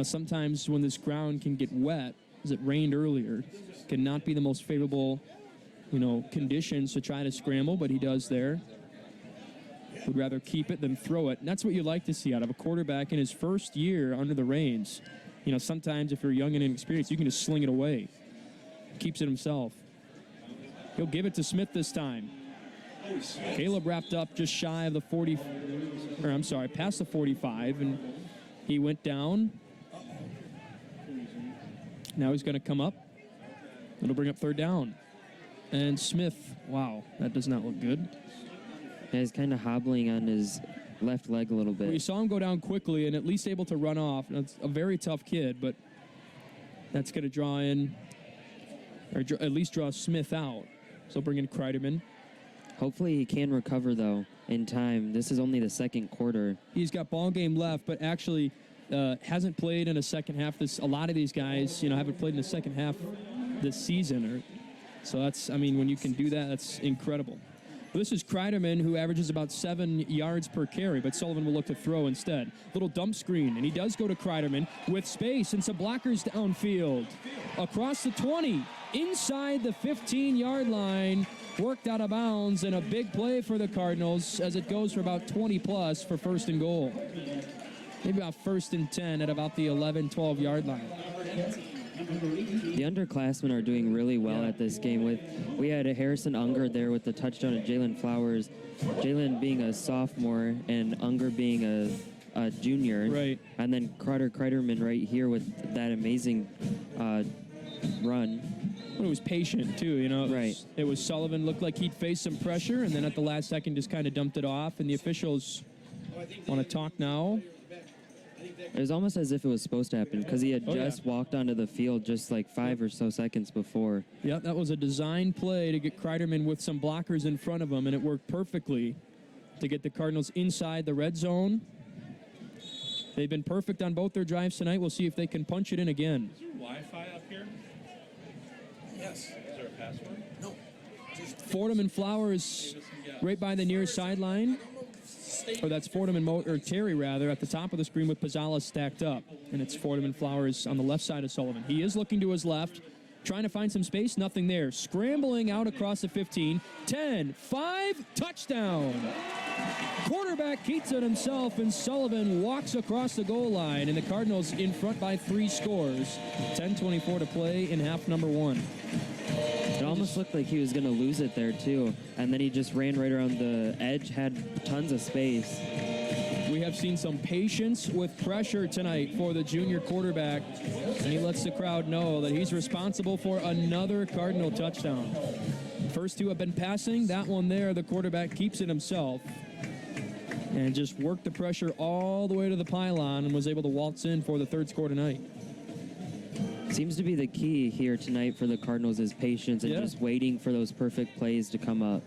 sometimes when this ground can get wet, as it rained earlier, cannot be the most favorable, conditions to try to scramble, but he does there. Would rather keep it than throw it. And that's what you like to see out of a quarterback in his first year under the reins. Sometimes if you're young and inexperienced, you can just sling it away. Keeps it himself. He'll give it to Smith this time. Caleb wrapped up just shy of the past the 45, and he went down Now he's going to come up. It'll bring up third down. And Smith, wow, that does not look good. Yeah, he's kind of hobbling on his left leg a little bit. We saw him go down quickly and at least able to run off. That's a very tough kid, but that's going to draw in, or at least draw Smith out. So bring in Kreiderman. Hopefully he can recover, though, in time. This is only the second quarter. He's got ball game left, but actually hasn't played in a second half. A lot of these guys, haven't played in the second half this season. So that's, when you can do that, that's incredible. Well, this is Kreiderman, who averages about 7 yards per carry, but Sullivan will look to throw instead. Little dump screen, and he does go to Kreiderman with space and some blockers downfield. Across the 20, inside the 15-yard line, worked out of bounds, and a big play for the Cardinals as it goes for about 20-plus for first and goal. Maybe about first and 10 at about the 11, 12-yard line. The underclassmen are doing really well at this game. We had a Harrison Unger there with the touchdown of Jalen Flowers. Jalen being a sophomore and Unger being a junior. Right. And then Kreiderman right here with that amazing run. It was patient, too, Right. It was Sullivan, looked like he'd face some pressure, and then at the last second just kind of dumped it off, and the officials want to talk now. It was almost as if it was supposed to happen because he had just walked onto the field just like 5 or so seconds before. Yeah, that was a design play to get Kreiderman with some blockers in front of him, and it worked perfectly to get the Cardinals inside the red zone. They've been perfect on both their drives tonight. We'll see if they can punch it in again. Is there Wi-Fi up here? Yes. Is there a password? No. Fordham and Flowers right by the near sideline. Or that's Fordham and Terry, rather, at the top of the screen with Pizzala stacked up. And it's Fordham and Flowers on the left side of Sullivan. He is looking to his left, trying to find some space. Nothing there. Scrambling out across the 15. 10, 5, touchdown. Quarterback keeps it himself, and Sullivan walks across the goal line. And the Cardinals in front by 3 scores. 10:24 to play in half number 1. It almost looked like he was going to lose it there, too. And then he just ran right around the edge, had tons of space. We have seen some patience with pressure tonight for the junior quarterback, and he lets the crowd know that he's responsible for another Cardinal touchdown. First 2 have been passing. That one there, the quarterback keeps it himself and just worked the pressure all the way to the pylon and was able to waltz in for the 3rd score tonight. Seems to be the key here tonight for the Cardinals is patience and just waiting for those perfect plays to come up.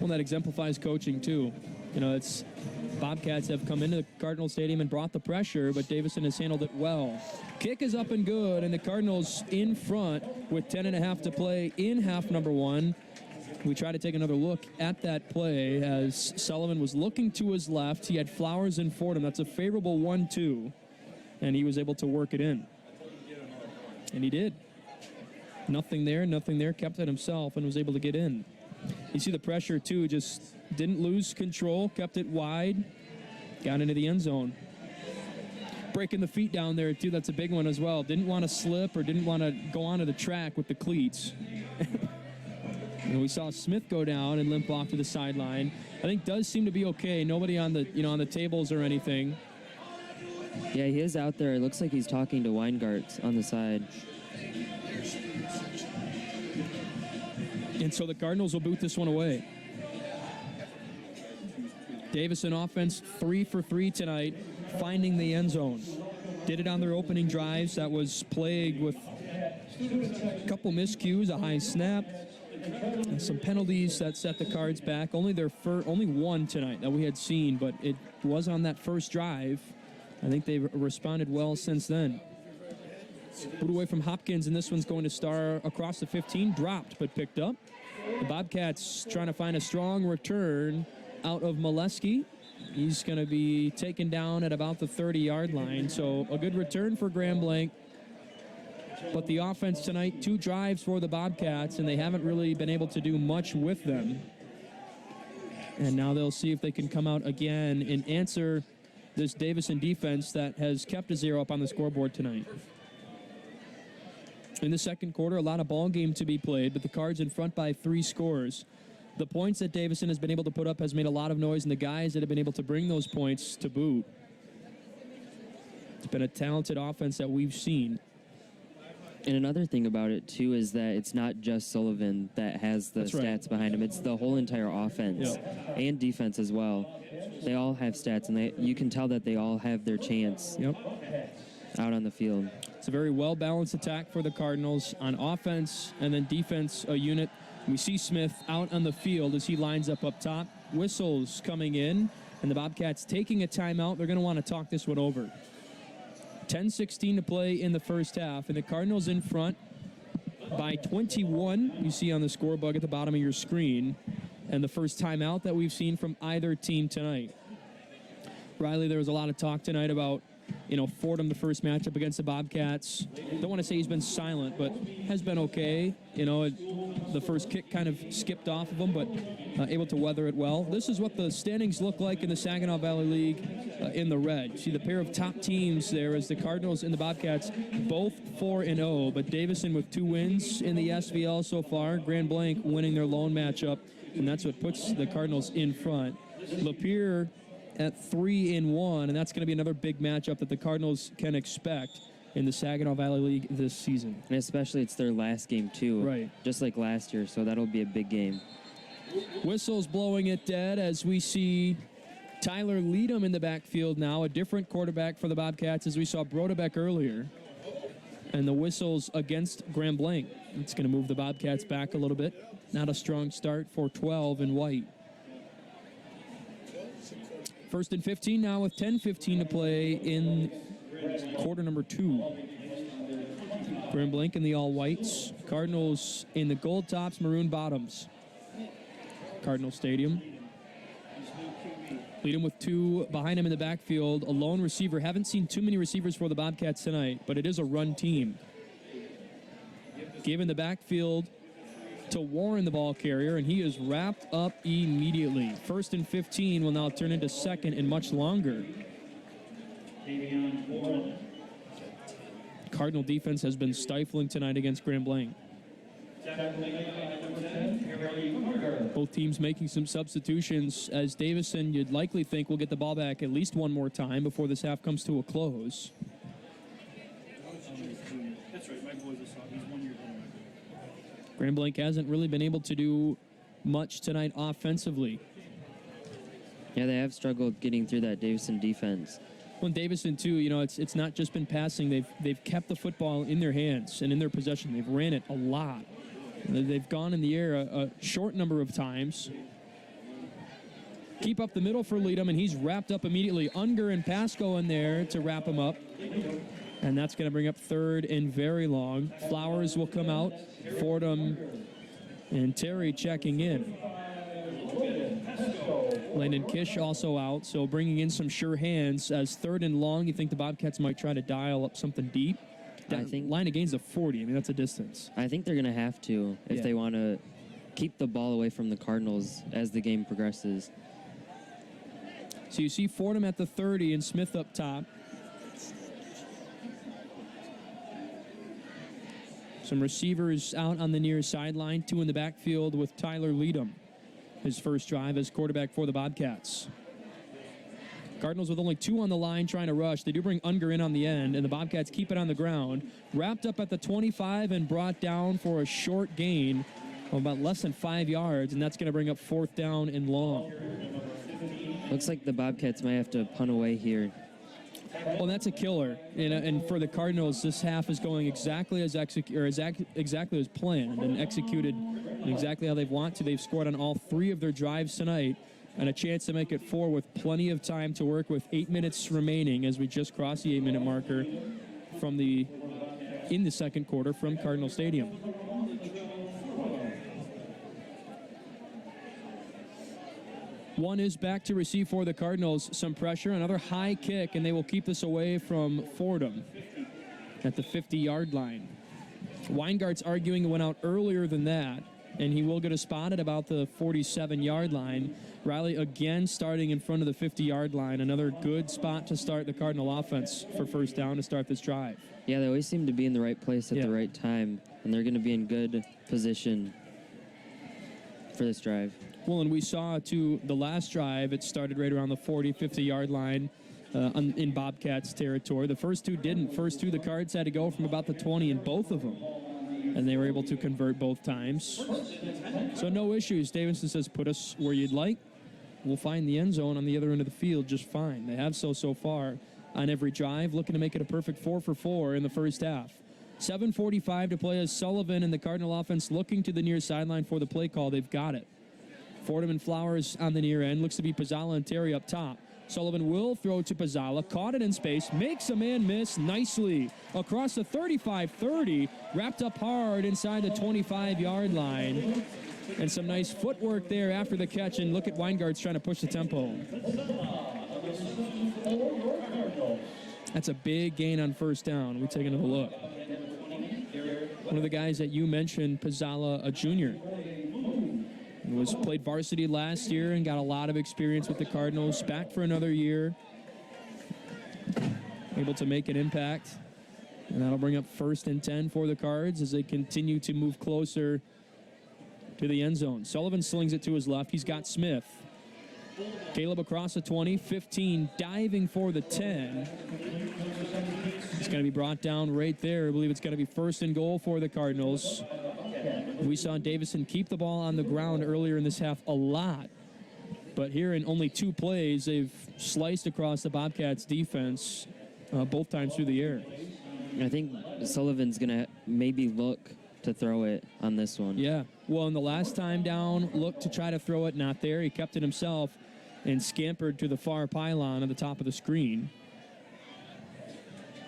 Well, that exemplifies coaching, too. It's Bobcats have come into the Cardinal Stadium and brought the pressure, but Davison has handled it well. Kick is up and good, and the Cardinals in front with 10.5 to play in half number 1. We try to take another look at that play as Sullivan was looking to his left. He had Flowers in Fordham. That's a favorable 1-2, and he was able to work it in. And he did. Nothing there, kept it himself and was able to get in. You see the pressure, too, just didn't lose control, kept it wide, got into the end zone. Breaking the feet down there, too, that's a big one as well. Didn't want to slip or didn't want to go onto the track with the cleats. And we saw Smith go down and limp off to the sideline. I think does seem to be okay. Nobody on the, on the tables or anything. Yeah, he is out there. It looks like he's talking to Weingarts on the side. And so the Cardinals will boot this one away. Davison offense 3 for 3 tonight, finding the end zone. Did it on their opening drives. That was plagued with a couple miscues, a high snap, and some penalties that set the Cards back. Only one tonight that we had seen, but it was on that first drive. I think they've responded well since then. Boot away from Hopkins, and this one's going to star across the 15. Dropped, but picked up. The Bobcats trying to find a strong return out of Molesky. He's going to be taken down at about the 30-yard line. So a good return for Graham Blanc. But the offense tonight, 2 drives for the Bobcats, and they haven't really been able to do much with them. And now they'll see if they can come out again and answer this Davison defense that has kept a 0 up on the scoreboard tonight. In the second quarter, a lot of ball game to be played, but the Cards in front by 3 scores. The points that Davison has been able to put up has made a lot of noise, and the guys that have been able to bring those points to boot. It's been a talented offense that we've seen. And another thing about it, too, is that it's not just Sullivan that has the That's stats right. behind him. It's the whole entire offense and defense as well. They all have stats, and you can tell that they all have their chance out on the field. It's a very well-balanced attack for the Cardinals on offense, and then defense, a unit. We see Smith out on the field as he lines up top. Whistles coming in, and the Bobcats taking a timeout. They're going to want to talk this one over. 10:16 to play in the first half, and the Cardinals in front by 21. You see on the scoreboard at the bottom of your screen, and the first timeout that we've seen from either team tonight. Riley, there was a lot of talk tonight about, Fordham, the first matchup against the Bobcats. Don't want to say he's been silent, but has been okay. The first kick kind of skipped off of him, but able to weather it well. This is what the standings look like in the Saginaw Valley League in the red. See the pair of top teams there as the Cardinals and the Bobcats, both 4-0, but Davison with 2 wins in the SVL so far. Grand Blanc winning their lone matchup, and that's what puts the Cardinals in front. Lapeer at 3-1, and that's going to be another big matchup that the Cardinals can expect in the Saginaw Valley League this season. And especially it's their last game, too. Right. Just like last year, so that'll be a big game. Whistles blowing it dead as we see Tyler Leadham in the backfield now, a different quarterback for the Bobcats as we saw Brodebek earlier. And the whistles against Grand Blanc. It's going to move the Bobcats back a little bit. Not a strong start for 12 in white. First and 15 now with 10:15 to play in quarter number 2. Grand Blanc in the all-whites. Cardinals in the gold tops, maroon bottoms. Cardinal Stadium. Lead him with 2 behind him in the backfield. A lone receiver. Haven't seen too many receivers for the Bobcats tonight, but it is a run team. Given the backfield to Warren, the ball carrier, and he is wrapped up immediately. First and 15 will now turn into second and much longer. Cardinal defense has been stifling tonight against Grand Blanc. Both teams making some substitutions as Davison, you'd likely think, will get the ball back at least one more time before this half comes to a close. That's right, my boys are soft. He's 1 year older. Grand Blanc hasn't really been able to do much tonight offensively. Yeah, they have struggled getting through that Davison defense. Well, Davison, too, it's not just been passing. They've kept the football in their hands and in their possession. They've ran it a lot. They've gone in the air a short number of times. Keep up the middle for Leadham, and he's wrapped up immediately. Unger and Pasco in there to wrap him up. And that's going to bring up third and very long. Flowers will come out. Fordham and Terry checking in. Landon Kish also out, so bringing in some sure hands as third and long. You think the Bobcats might try to dial up something deep? I think line of gain's a 40. I mean, that's a distance. I think they're going to have to if they want to keep the ball away from the Cardinals as the game progresses. So you see Fordham at the 30 and Smith up top. Some receivers out on the near sideline, 2 in the backfield with Tyler Leadham. His first drive as quarterback for the Bobcats. Cardinals with only 2 on the line trying to rush. They do bring Unger in on the end, and the Bobcats keep it on the ground. Wrapped up at the 25 and brought down for a short gain of about less than 5 yards, and that's going to bring up 4th down and long. Looks like the Bobcats might have to punt away here. Well, that's a killer. And for the Cardinals, this half is going exactly as exactly as planned and executed exactly how they want to. They've scored on all 3 of their drives tonight, and a chance to make it 4 with plenty of time to work with 8 minutes remaining as we just crossed the 8-minute marker in the second quarter from Cardinal Stadium. One is back to receive for the Cardinals. Some pressure, another high kick, and they will keep this away from Fordham at the 50-yard line. Weingart's arguing it went out earlier than that, and he will get a spot at about the 47-yard line. Riley again starting in front of the 50-yard line. Another good spot to start the Cardinal offense for first down to start this drive. Yeah, they always seem to be in the right place at the right time, and they're going to be in good position for this drive. Well, and we saw, too, the last drive, it started right around the 40, 50-yard line. in Bobcats territory. The first two didn't. First two, the Cards had to go from about the 20 in both of them, and they were able to convert both times. So no issues. Davison says, put us where you'd like. We'll find the end zone on the other end of the field just fine. They have so far on every drive, looking to make it a perfect 4 for 4 in the first half. 7:45 to play as Sullivan and the Cardinal offense looking to the near sideline for the play call. They've got it. Fordham and Flowers on the near end. Looks to be Pizzala and Terry up top. Sullivan will throw to Pizzala, caught it in space, makes a man miss nicely across the 35-30, wrapped up hard inside the 25-yard line. And some nice footwork there after the catch, and look at Weingart's trying to push the tempo. That's a big gain on first down. We take another look. One of the guys that you mentioned, Pizzala, a junior, played varsity last year and got a lot of experience with the Cardinals. Back for another year. Able to make an impact. And that'll bring up 1st and 10 for the Cards as they continue to move closer to the end zone. Sullivan slings it to his left. He's got Smith. Caleb across the 20, 15, diving for the 10. It's going to be brought down right there. I believe it's going to be 1st and goal for the Cardinals. We saw Davison keep the ball on the ground earlier in this half a lot. But here in only 2 plays, they've sliced across the Bobcats defense both times through the air. I think Sullivan's going to maybe look to throw it on this one. Yeah. Well, in the last time down, looked to try to throw it, not there. He kept it himself and scampered to the far pylon at the top of the screen.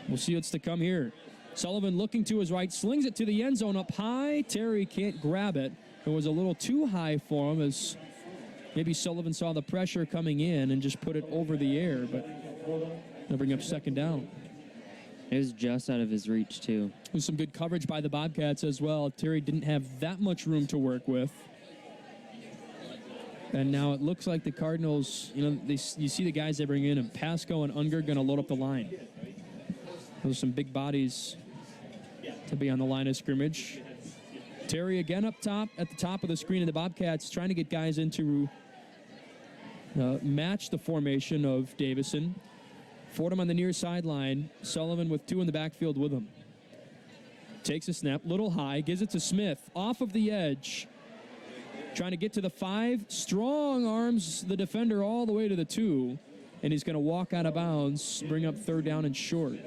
We'll see what's to come here. Sullivan looking to his right, slings it to the end zone up high. Terry can't grab it. It was a little too high for him, as maybe Sullivan saw the pressure coming in and just put it over the air, but they'll bring up 2nd down. It was just out of his reach, too. It was some good coverage by the Bobcats as well. Terry didn't have that much room to work with. And now it looks like the Cardinals, you see the guys they bring in, and Pasco and Unger going to load up the line. Those are some big bodies to be on the line of scrimmage. Terry again up top, at the top of the screen of the Bobcats, trying to get guys into match the formation of Davison. Fordham on the near sideline. Sullivan with 2 in the backfield with him. Takes a snap, little high, gives it to Smith. Off of the edge. Trying to get to the 5. Strong arms the defender all the way to the 2. And he's going to walk out of bounds, bring up 3rd down and short.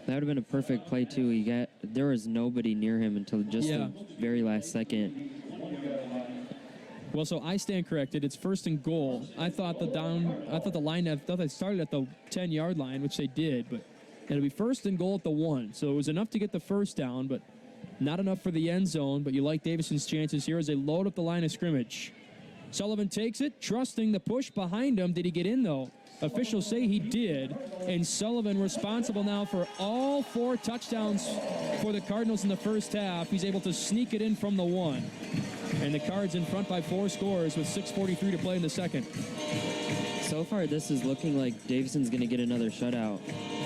That would have been a perfect play, too. There was nobody near him until just the very last second. Well, so I stand corrected. It's 1st and goal. I thought they started at the 10-yard line, which they did, but it'll be 1st and goal at the 1. So it was enough to get the 1st down, but not enough for the end zone. But you like Davison's chances here as they load up the line of scrimmage. Sullivan takes it, trusting the push behind him. Did he get in, though? Officials say he did, and Sullivan responsible now for all 4 touchdowns for the Cardinals in the first half. He's able to sneak it in from the 1. And the Cards in front by 4 scores with 6:43 to play in the second. So far, this is looking like Davison's going to get another shutout.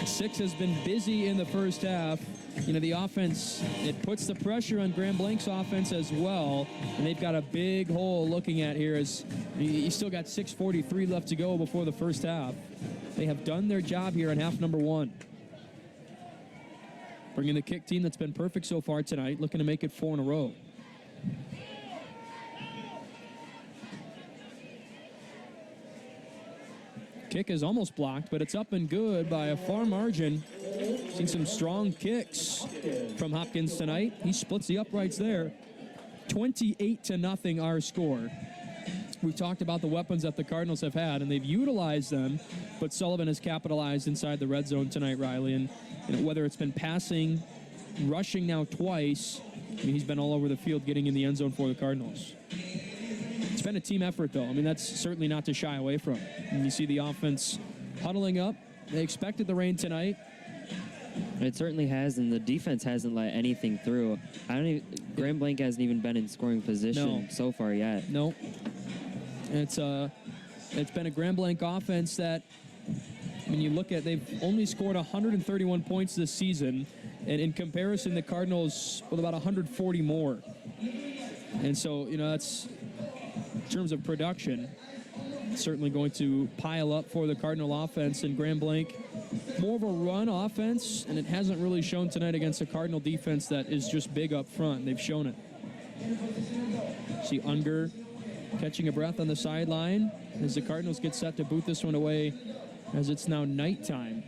6 has been busy in the first half. The offense, it puts the pressure on Graham Blanc's offense as well. And they've got a big hole looking at here as you still got 6:43 left to go before the first half. They have done their job here in half number 1. Bringing the kick team that's been perfect so far tonight, looking to make it 4 in a row. Kick is almost blocked, but it's up and good by a far margin. Seeing some strong kicks from Hopkins tonight. He splits the uprights there. 28-0 our score. We've talked about the weapons that the Cardinals have had, and they've utilized them, but Sullivan has capitalized inside the red zone tonight, Riley. And whether it's been passing, rushing now twice, he's been all over the field getting in the end zone for the Cardinals. It's been a team effort, though. That's certainly not to shy away from. And you see the offense huddling up. They expected the rain tonight. It certainly has, and the defense hasn't let anything through. Graham Blanc hasn't even been in scoring position so far yet. No. It's been a Graham Blanc offense that, when you look at, they've only scored 131 points this season, and in comparison, the Cardinals with about 140 more. And so, that's, in terms of production, certainly going to pile up for the Cardinal offense. And Grand Blanc, more of a run offense, and it hasn't really shown tonight against a Cardinal defense that is just big up front. They've shown it. See Unger catching a breath on the sideline as the Cardinals get set to boot this one away, as it's now nighttime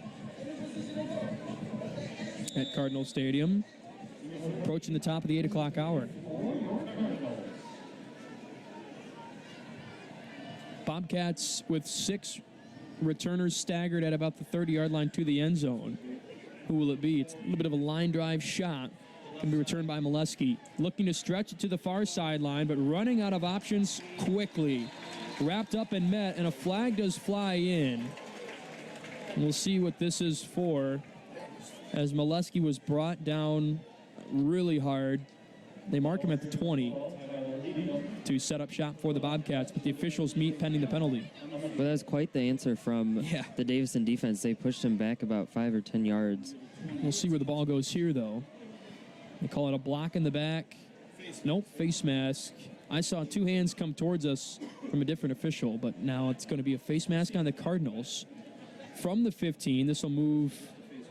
at Cardinal Stadium, approaching the top of the 8 o'clock hour. Bobcats with 6 returners staggered at about the 30-yard line to the end zone. Who will it be? It's a little bit of a line drive shot. Can be returned by Molesky. Looking to stretch it to the far sideline, but running out of options quickly. Wrapped up and met, and a flag does fly in. We'll see what this is for, as Molesky was brought down really hard. They mark him at the 20 to set up shop for the Bobcats, but the officials meet pending the penalty. Well, that's quite the answer from the Davison defense. They pushed him back about 5 or 10 yards. We'll see where the ball goes here, though. They call it a block in the back. Nope, face mask. I saw 2 hands come towards us from a different official, but now it's going to be a face mask on the Cardinals. From the 15, this will move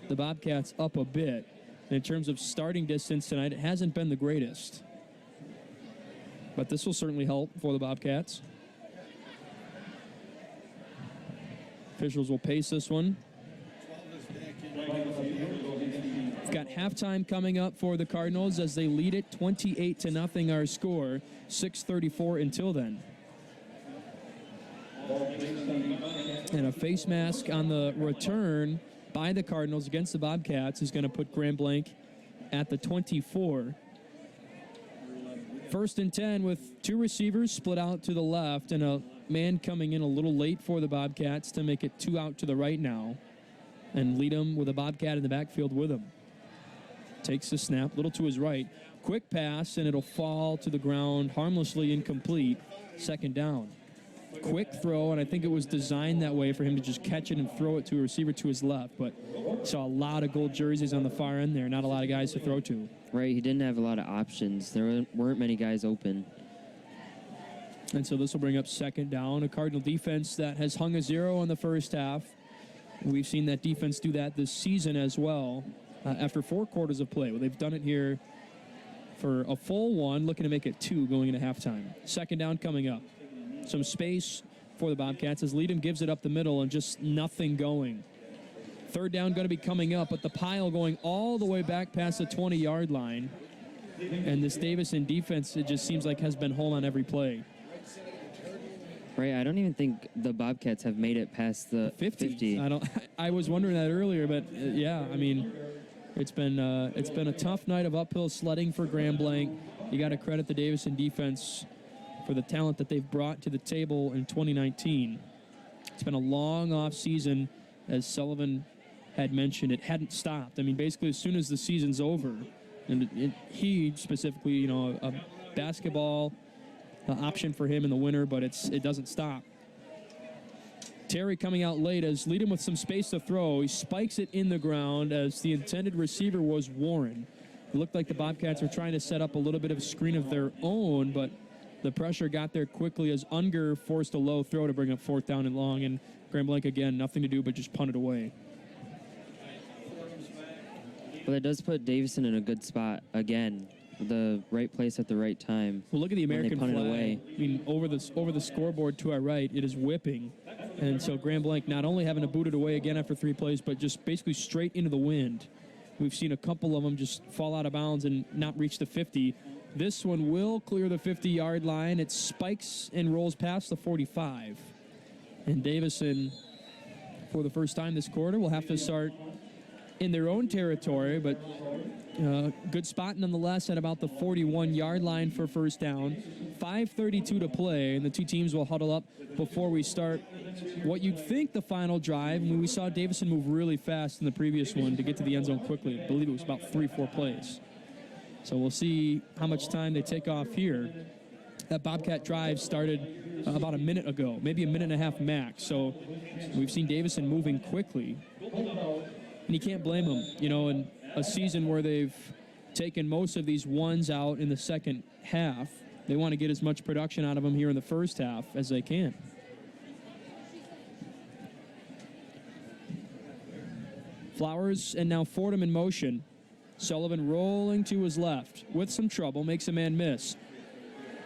the Bobcats up a bit. And in terms of starting distance tonight, it hasn't been the greatest. But this will certainly help for the Bobcats. Officials will pace this one. We've got halftime coming up for the Cardinals as they lead it 28-0 our score. 6:34 until then. And a face mask on the return by the Cardinals against the Bobcats is going to put Grand Blanc at the 24. 1st and 10 with 2 receivers split out to the left and a man coming in a little late for the Bobcats to make it 2 out to the right now and lead him with a Bobcat in the backfield with him. Takes the snap, a little to his right. Quick pass, and it'll fall to the ground, harmlessly incomplete. 2nd down. Quick throw, and I think it was designed that way for him to just catch it and throw it to a receiver to his left. But saw a lot of gold jerseys on the far end there. Not a lot of guys to throw to. Right, he didn't have a lot of options. There weren't many guys open. And so this will bring up 2nd down. A Cardinal defense that has hung a 0 in the first half. We've seen that defense do that this season as well. After 4 quarters of play. Well, they've done it here for a full 1, looking to make it 2 going into halftime. 2nd down coming up. Some space for the Bobcats as Leadham gives it up the middle and just nothing going. 3rd down going to be coming up, but the pile going all the way back past the 20-yard line. And this Davison defense, it just seems like has been home on every play. Right, I don't even think the Bobcats have made it past the 50. I was wondering that earlier, but yeah, I mean, it's been a tough night of uphill sledding for Grand Blanc. You got to credit the Davison defense for the talent that they've brought to the table in 2019. It's been a long off season, as Sullivan had mentioned. It hadn't stopped. I mean, basically as soon as the season's over, and he specifically, a basketball option for him in the winter, but it doesn't stop. Terry coming out late as lead him with some space to throw. He spikes it in the ground as the intended receiver was Warren. It looked like the Bobcats were trying to set up a little bit of a screen of their own, but the pressure got there quickly as Unger forced a low throw to bring up 4th down and long, and Grand Blanc, again, nothing to do but just punt it away. But that does put Davison in a good spot again. The right place at the right time. Well, look at the American flag. Away. I mean, over the scoreboard to our right, it is whipping. And so Grand Blanc not only having to boot it away again after 3 plays, but just basically straight into the wind. We've seen a couple of them just fall out of bounds and not reach the 50. This one will clear the 50-yard line. It spikes and rolls past the 45. And Davison, for the first time this quarter, will have to start in their own territory, but good spot nonetheless at about the 41-yard line for 1st down. 5:32 to play, and the 2 teams will huddle up before we start what you'd think the final drive. I mean, we saw Davison move really fast in the previous one to get to the end zone quickly. I believe it was about 3-4 plays. So we'll see how much time they take off here. That Bobcat drive started about a minute ago, maybe a minute and a half max. So we've seen Davison moving quickly. And you can't blame them, in a season where they've taken most of these ones out in the second half. They want to get as much production out of him here in the first half as they can. Flowers and now Fordham in motion. Sullivan rolling to his left with some trouble, makes a man miss.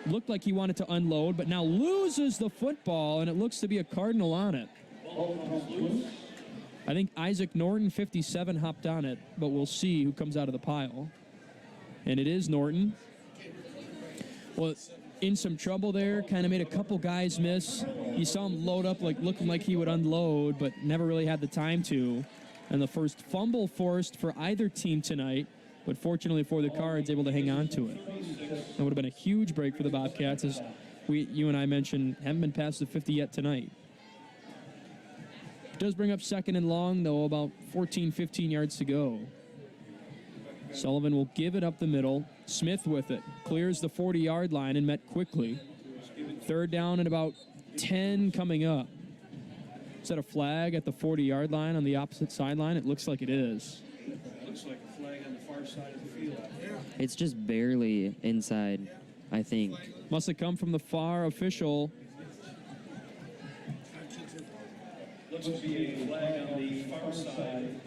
Looked like he wanted to unload, but now loses the football, and it looks to be a Cardinal on it. I think Isaac Norton, 57, hopped on it, but we'll see who comes out of the pile. And it is Norton. Well, in some trouble there, kind of made a couple guys miss. You saw him load up, like looking like he would unload, but never really had the time to. And the first fumble forced for either team tonight, but fortunately for the Cards, able to hang on to it. That would have been a huge break for the Bobcats, as you and I mentioned, haven't been past the 50 yet tonight. It does bring up second and long, though, about 14, 15 yards to go. Sullivan will give it up the middle. Smith with it. Clears the 40-yard line and met quickly. Third down and about 10 coming up. Is that a flag at the 40-yard line on the opposite sideline? It looks like it is. Looks like a flag on the far side of the field. It's just barely inside, I think. Must have come from the far official. Looks to be a flag on the far side.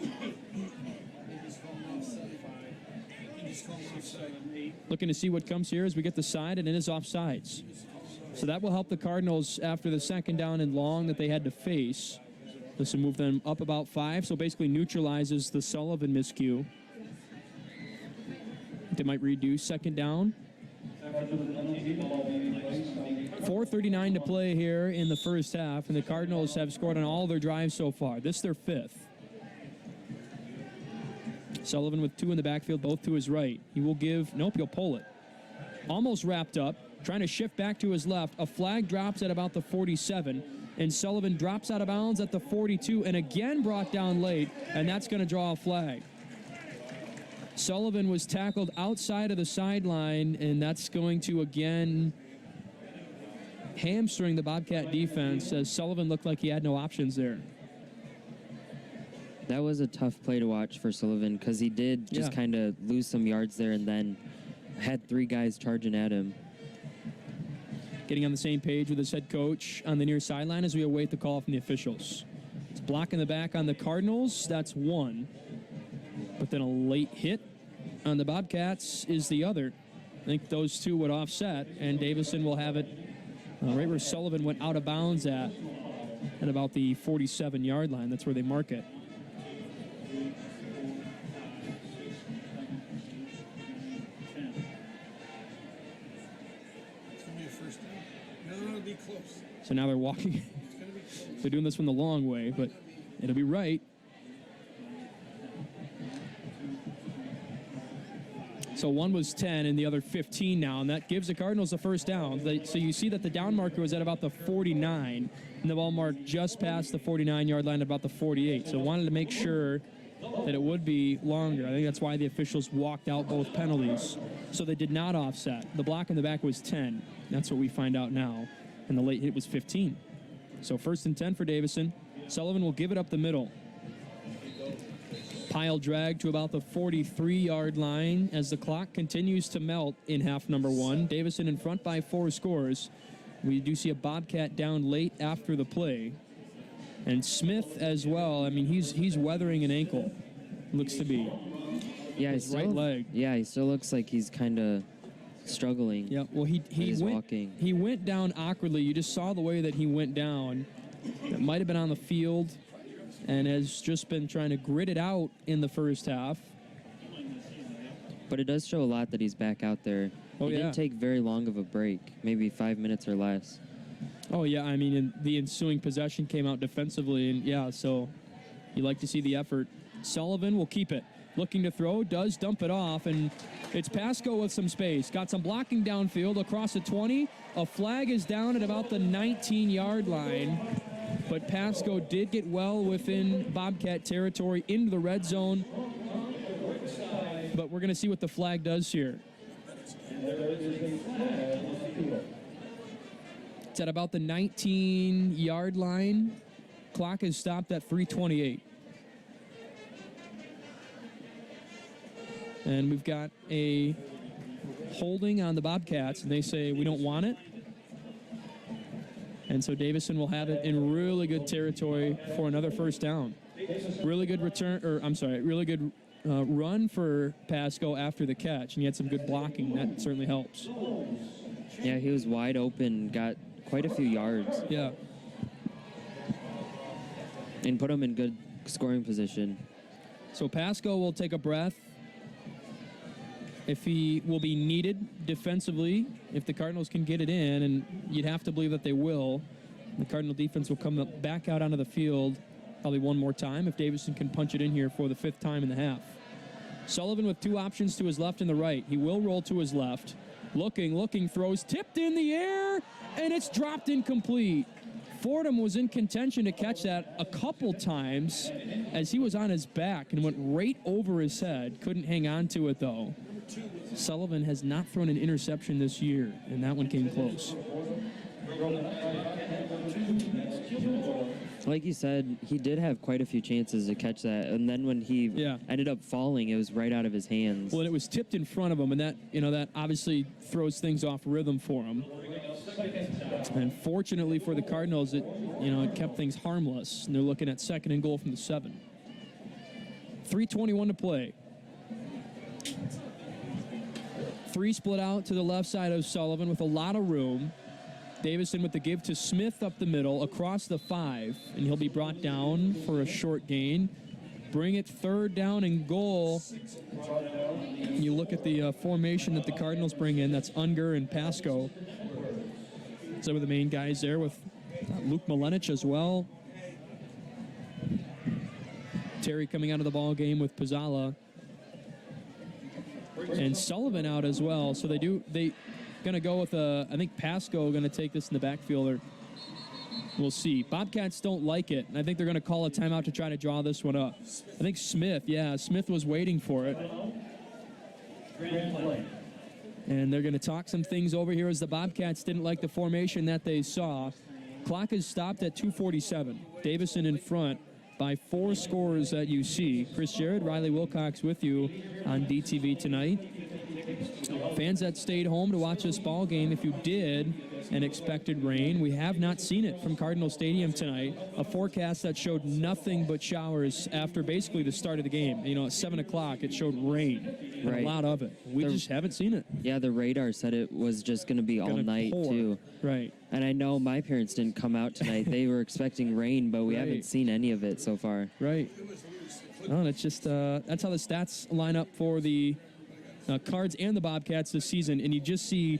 Looking to see what comes here as we get the side, and it is offsides. So that will help the Cardinals after the second down and long that they had to face. This will move them up about 5, so basically neutralizes the Sullivan miscue. They might reduce second down. 4:39 to play here in the first half, and the Cardinals have scored on all their drives so far. This is their 5th. Sullivan with 2 in the backfield, both to his right. He will give, nope, he'll pull it. Almost wrapped up, trying to shift back to his left. A flag drops at about the 47, and Sullivan drops out of bounds at the 42, and again brought down late, and that's going to draw a flag. Sullivan was tackled outside of the sideline, and that's going to again hamstring the Bobcat defense, as Sullivan looked like he had no options there. That was a tough play to watch for Sullivan because he did just kind of lose some yards there and then had 3 guys charging at him. Getting on the same page with his head coach on the near sideline as we await the call from the officials. It's block in the back on the Cardinals. That's 1. But then a late hit on the Bobcats is the other. I think those 2 would offset, and Davison will have it right where Sullivan went out of bounds at about the 47-yard line. That's where they mark it. So now they're walking. They're doing this from the long way, but it'll be right. So one was 10 and the other 15 now, and that gives the Cardinals the first down. So you see that the down marker was at about the 49, and the ball marked just past the 49-yard line at about the 48. So wanted to make sure that it would be longer. I think that's why the officials walked out both penalties. So they did not offset. The block in the back was 10. That's what we find out now. And the late hit was 15. So 1st and 10 for Davison. Sullivan will give it up the middle. Pile drag to about the 43-yard line as the clock continues to melt in half number 1. Davison in front by 4 scores. We do see a Bobcat down late after the play. And Smith as well. I mean, he's weathering an ankle, looks to be. Yeah, his right leg. Yeah, he still looks like he's kind of struggling. Yeah, well, he went down awkwardly. You just saw the way that he went down. It might have been on the field and has just been trying to grit it out in the first half. But it does show a lot that he's back out there. He didn't take very long of a break, maybe 5 minutes or less. Oh, yeah, I mean, the ensuing possession came out defensively, and yeah, so you like to see the effort. Sullivan will keep it. Looking to throw, does dump it off, and it's Pasco with some space. Got some blocking downfield across the 20. A flag is down at about the 19-yard line, but Pasco did get well within Bobcat territory into the red zone. But we're going to see what the flag does here. It's at about the 19-yard line. Clock is stopped at 3:28. And we've got a holding on the Bobcats, and they say, we don't want it. And so Davison will have it in really good territory for another first down. Really good really good run for Pasco after the catch, and he had some good blocking. That certainly helps. Yeah, he was wide open, got quite a few yards. Yeah. And put him in good scoring position. So Pasco will take a breath. If he will be needed defensively, if the Cardinals can get it in, and you'd have to believe that they will, the Cardinal defense will come back out onto the field probably one more time if Davison can punch it in here for the 5th time in the half. Sullivan with 2 options to his left and the right. He will roll to his left. Looking, throws, tipped in the air, and it's dropped incomplete. Fordham was in contention to catch that a couple times as he was on his back and went right over his head. Couldn't hang on to it, though. Sullivan has not thrown an interception this year, and that one came close. Like you said, he did have quite a few chances to catch that, and then when he ended up falling, it was right out of his hands. Well, and it was tipped in front of him, and that obviously throws things off rhythm for him. And fortunately for the Cardinals, it kept things harmless, and they're looking at 2nd and goal from the 7. 3:21 to play. 3 split out to the left side of Sullivan with a lot of room. Davison with the give to Smith up the middle, across the 5, and he'll be brought down for a short gain. Bring it 3rd down and goal. You look at the formation that the Cardinals bring in, that's Unger and Pasco. Some of the main guys there with Luke Milenich as well. Terry coming out of the ball game with Pizzala. And Sullivan out as well, so they going to go with I think Pasco going to take this in the backfield. Or we'll see. Bobcats don't like it, and I think they're going to call a timeout to try to draw this one up. I think Smith was waiting for it. And they're going to talk some things over here as the Bobcats didn't like the formation that they saw. Clock is stopped at 2:47. Davison in front by 4 scores that you see. Chris Jared, Riley Wilcox with you on DTV tonight. Fans that stayed home to watch this ball game, if you did and expected rain, we have not seen it from Cardinal Stadium tonight. A forecast that showed nothing but showers after basically the start of the game. At 7 o'clock, it showed rain, and a lot of it. We just haven't seen it. Yeah, the radar said it was just going to be all night, too. Right. And I know my parents didn't come out tonight. They were expecting rain, but we haven't seen any of it so far. Right. Well, it's just that's how the stats line up for the Cards and the Bobcats this season, and you just see,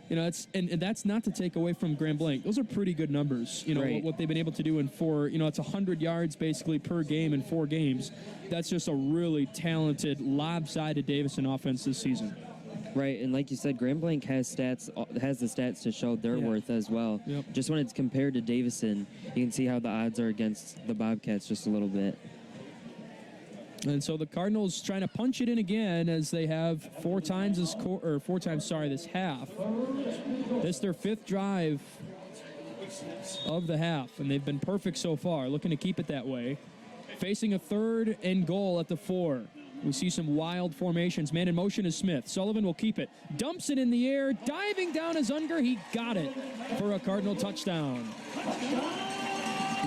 it's and that's not to take away from Grand Blanc. Those are pretty good numbers. What they've been able to do in 4. It's 100 yards basically per game in 4 games. That's just a really talented, lopsided Davison offense this season. Right, and like you said, Grand Blanc has the stats to show their worth as well. Yep. Just when it's compared to Davison, you can see how the odds are against the Bobcats just a little bit. And so the Cardinals trying to punch it in again as they have 4 times this half. This their 5th drive of the half, and they've been perfect so far, looking to keep it that way. Facing a 3rd and goal at the 4. We see some wild formations. Man in motion is Smith. Sullivan will keep it. Dumps it in the air. Diving down is Unger. He got it for a Cardinal touchdown.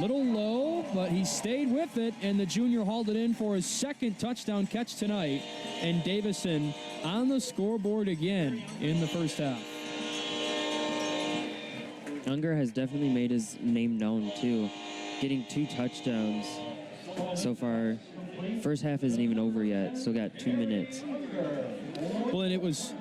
Little low, but he stayed with it, and the junior hauled it in for his 2nd touchdown catch tonight. And Davison on the scoreboard again in the first half. Unger has definitely made his name known, too. Getting 2 touchdowns so far. First half isn't even over yet, still got 2 minutes. Well, and it was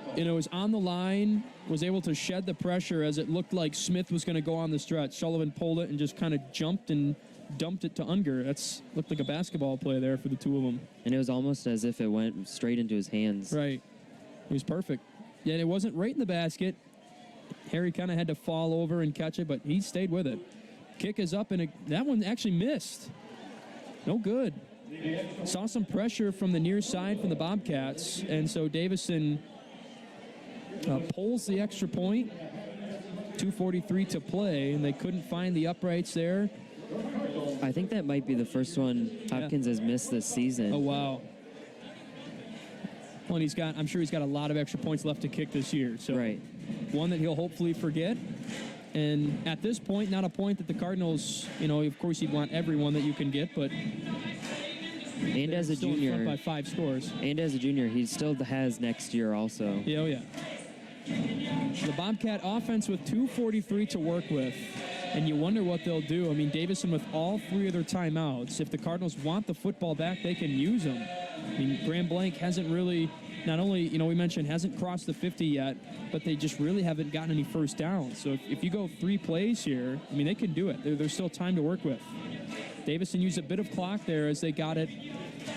on the line, was able to shed the pressure as it looked like Smith was going to go on the stretch. Sullivan pulled it and just kind of jumped and dumped it to Unger. That's looked like a basketball play there for the 2 of them. And it was almost as if it went straight into his hands. Right. It was perfect. Yeah, and it wasn't right in the basket. Harry kind of had to fall over and catch it, but he stayed with it. Kick is up, and that one actually missed. No good. Saw some pressure from the near side from the Bobcats, and so Davison pulls the extra point. 2:43 to play, and they couldn't find the uprights there. I think that might be the first one Hopkins has missed this season. Oh, wow. Well, and I'm sure he's got a lot of extra points left to kick this year. So Right. one that he'll hopefully forget. And at this point, not a point that the Cardinals, of course you'd want every one that you can get, but And they're as a still in front junior, by 5 scores. he still has next year also. Yeah, oh yeah. The Bobcat offense with 2:43 to work with, and you wonder what they'll do. I mean, Davison with all 3 of their timeouts. If the Cardinals want the football back, they can use them. I mean, Graham Blanc hasn't really, not only, we mentioned hasn't crossed the 50 yet, but they just really haven't gotten any first downs. So if you go 3 plays here, I mean, they can do it. There's still time to work with. Davison used a bit of clock there as they got it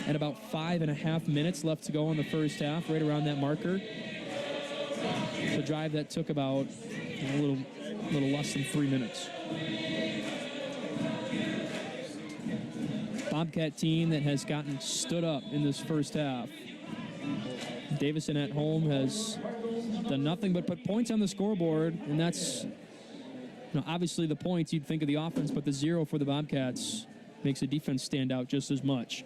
at about 5.5 minutes left to go in the first half, right around that marker. It's a drive that took about a little less than 3 minutes. Bobcat team that has gotten stood up in this first half. Davison at home has done nothing but put points on the scoreboard, and that's obviously the points you'd think of the offense, but the 0 for the Bobcats makes the defense stand out just as much.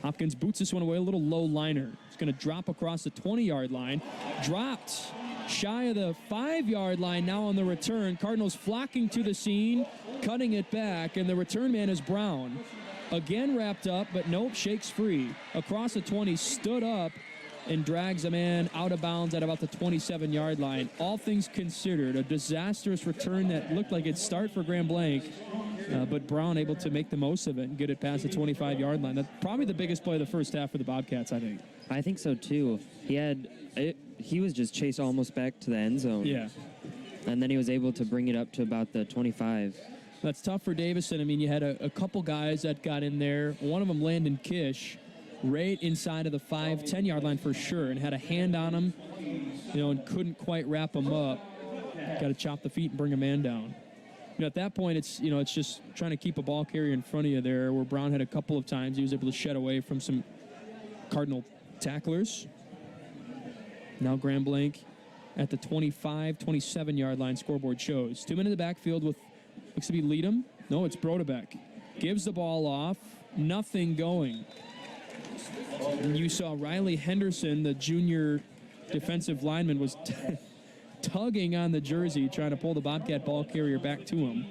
Hopkins boots this one away, a little low liner. It's going to drop across the 20-yard line. Dropped shy of the 5-yard line now on the return. Cardinals flocking to the scene, cutting it back, and the return man is Brown. Again wrapped up, but nope, shakes free. Across the 20, stood up, and drags a man out of bounds at about the 27-yard line. All things considered, a disastrous return that looked like it'd start for Graham Blanc, but Brown able to make the most of it and get it past the 25-yard line. That's probably the biggest play of the first half for the Bobcats, I think. I think so, too. He was just chased almost back to the end zone. Yeah. And then he was able to bring it up to about the 25. That's tough for Davison. I mean, you had a couple guys that got in there. One of them, Landon Kish, right inside of the 5-10-yard line for sure, and had a hand on him, and couldn't quite wrap him up. Got to chop the feet and bring a man down. At that point, it's just trying to keep a ball carrier in front of you there, where Brown had a couple of times. He was able to shed away from some Cardinal tacklers. Now Graham Blanc at the 25, 27-yard line, scoreboard shows. 2 men in the backfield with, looks to be Leadham. No, it's Brodebeck. Gives the ball off. Nothing going. And you saw Riley Henderson, the junior defensive lineman, was tugging on the jersey, trying to pull the Bobcat ball carrier back to him.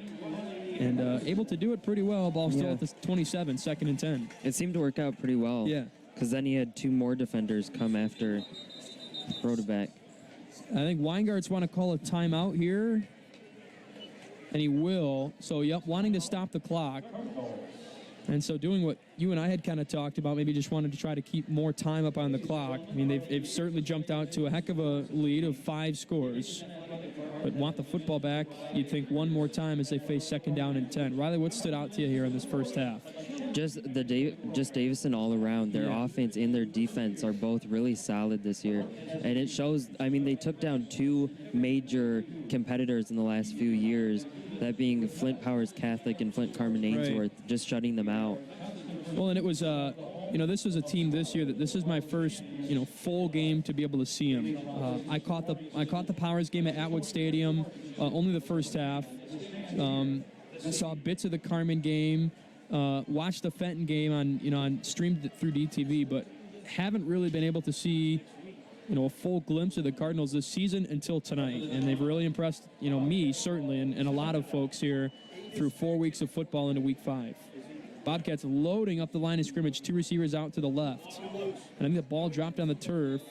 And able to do it pretty well. Ball still at the 27, 2nd and 10. It seemed to work out pretty well. Yeah. Because then he had 2 more defenders come after Brodebeck. I think Weingarts want to call a timeout here. And he will. So, wanting to stop the clock. And so doing what you and I had kind of talked about, maybe just wanted to try to keep more time up on the clock. I mean, they've certainly jumped out to a heck of a lead of 5 scores. But want the football back, you'd think, one more time as they face 2nd down and 10. Riley, what stood out to you here in this first half? Just Davison all around. Their offense and their defense are both really solid this year. And it shows, I mean, they took down 2 major competitors in the last few years, that being Flint Powers Catholic and Flint Carmen Ainsworth, just shutting them out. Well, and it was, this was a team this year that this is my first, full game to be able to see them. I caught the Powers game at Atwood Stadium, only the first half. Saw bits of the Carmen game, watched the Fenton game on streamed it through DTV, but haven't really been able to see, a full glimpse of the Cardinals this season until tonight. And they've really impressed, me certainly, and a lot of folks here through 4 weeks of football into week 5. Bobcats loading up the line of scrimmage, 2 receivers out to the left. And I think the ball dropped on the turf.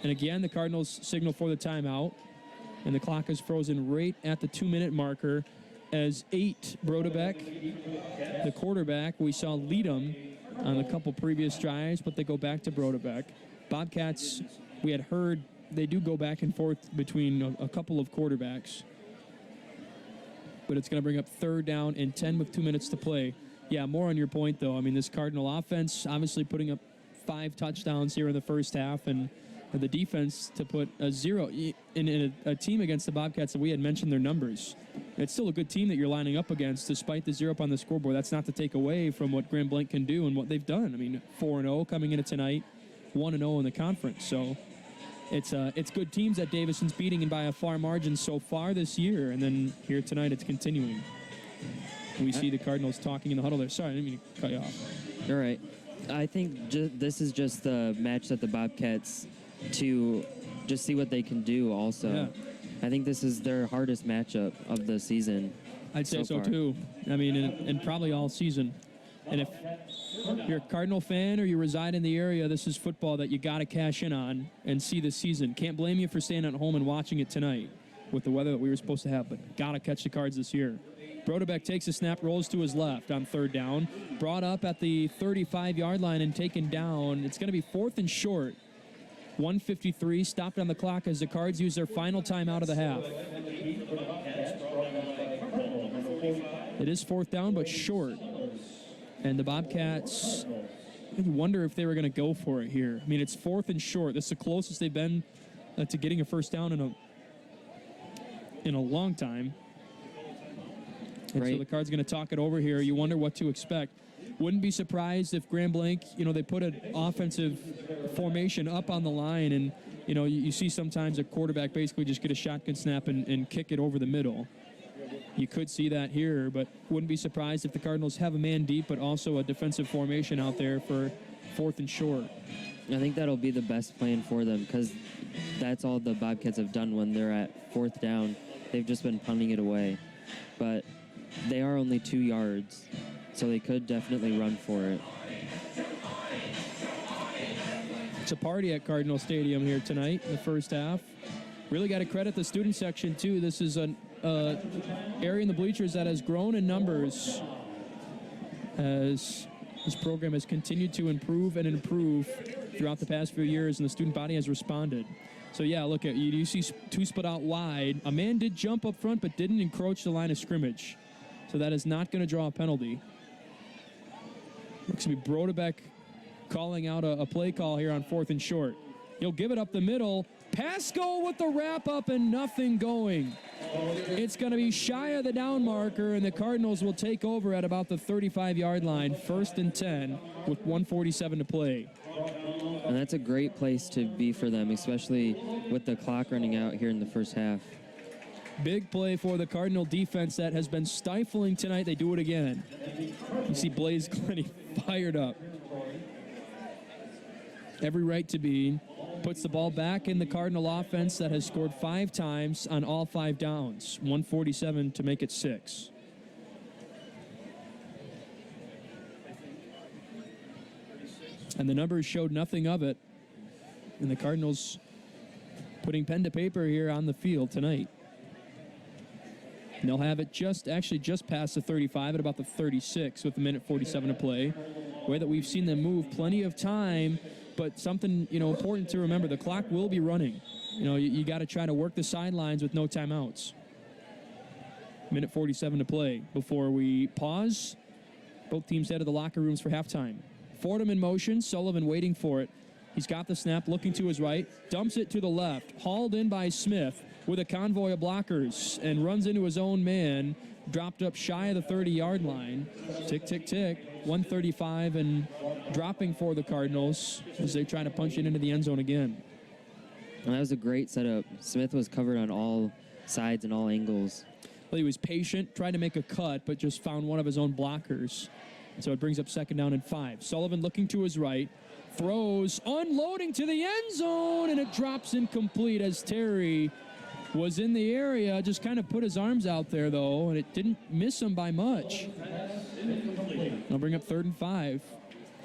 And again, the Cardinals signal for the timeout. And the clock is frozen right at the 2-minute marker as Brodebeck, the quarterback. We saw Leadham on a couple previous drives, but they go back to Brodebeck. Bobcats, we had heard, they do go back and forth between a couple of quarterbacks. But it's going to bring up 3rd down and 10 with 2 minutes to play. Yeah, more on your point, though. I mean, this Cardinal offense obviously putting up 5 touchdowns here in the first half, and the defense to put a 0 in a team against the Bobcats that we had mentioned their numbers. It's still a good team that you're lining up against, despite the 0 up on the scoreboard. That's not to take away from what Graham Blanc can do and what they've done. I mean, 4-0 coming into tonight, 1-0 in the conference. So it's good teams that Davison's beating, and by a far margin so far this year. And then here tonight, it's continuing. We see the Cardinals talking in the huddle there. Sorry, I didn't mean to cut you off. All right. I think this is just the match that the Bobcats to just see what they can do also. Yeah. I think this is their hardest matchup of the season. I'd say so far. too. I mean, and probably all season. And if you're a Cardinal fan or you reside in the area, this is football that you got to cash in on and see this season. Can't blame you for staying at home and watching it tonight with the weather that we were supposed to have, but got to catch the Cards this year. Brodebek takes a snap, rolls to his left on third down. Brought up at the 35-yard line and taken down. It's going to be 4th and short. 1:53 stopped on the clock as the Cards use their final timeout of the half. It is 4th down, but short. And the Bobcats, you wonder if they were going to go for it here. I mean, it's 4th and short. This is the closest they've been to getting a first down in a long time. And so the Cards going to talk it over here. You wonder what to expect. Wouldn't be surprised if Grand Blanc, they put an offensive formation up on the line, and, you see sometimes a quarterback basically just get a shotgun snap and kick it over the middle. You could see that here, but wouldn't be surprised if the Cardinals have a man deep, but also a defensive formation out there for 4th and short. I think that'll be the best plan for them because that's all the Bobcats have done when they're at 4th down. They've just been punting it away. But they are only 2 yards, so they could definitely run for it. It's a party at Cardinal Stadium here tonight in the first half. Really got to credit the student section, too. This is an area in the bleachers that has grown in numbers as this program has continued to improve and improve throughout the past few years, and the student body has responded. So, yeah, look, you see 2 split out wide. A man did jump up front but didn't encroach the line of scrimmage. So that is not going to draw a penalty. Looks to be Brodebek calling out a play call here on 4th and short. He'll give it up the middle. Pasco with the wrap-up and nothing going. It's going to be shy of the down marker, and the Cardinals will take over at about the 35-yard line, 1st and 10, with 1:47 to play. And that's a great place to be for them, especially with the clock running out here in the first half. Big play for the Cardinal defense that has been stifling tonight. They do it again. You see Blaze Glenny fired up. Every right to be. Puts the ball back in the Cardinal offense that has scored 5 times on all 5 downs. 1:47 to make it 6. And the numbers showed nothing of it. And the Cardinals putting pen to paper here on the field tonight. And they'll have it just past the 35 at about the 36 with 1:47 to play. The way that we've seen them move, plenty of time, but something, important to remember, the clock will be running. You got to try to work the sidelines with no timeouts. 1:47 to play before we pause. Both teams head to the locker rooms for halftime. Fordham in motion, Sullivan waiting for it. He's got the snap, looking to his right, dumps it to the left, hauled in by Smith with a convoy of blockers, and runs into his own man, dropped up shy of the 30-yard line. Tick, tick, tick. 135 and dropping for the Cardinals as they try to punch it into the end zone again. And that was a great setup. Smith was covered on all sides and all angles. Well, he was patient, tried to make a cut, but just found one of his own blockers. So it brings up 2nd down and 5. Sullivan looking to his right, throws, unloading to the end zone, and it drops incomplete as Terry was in the area, just kind of put his arms out there, though, and it didn't miss him by much. They'll bring up 3rd and 5.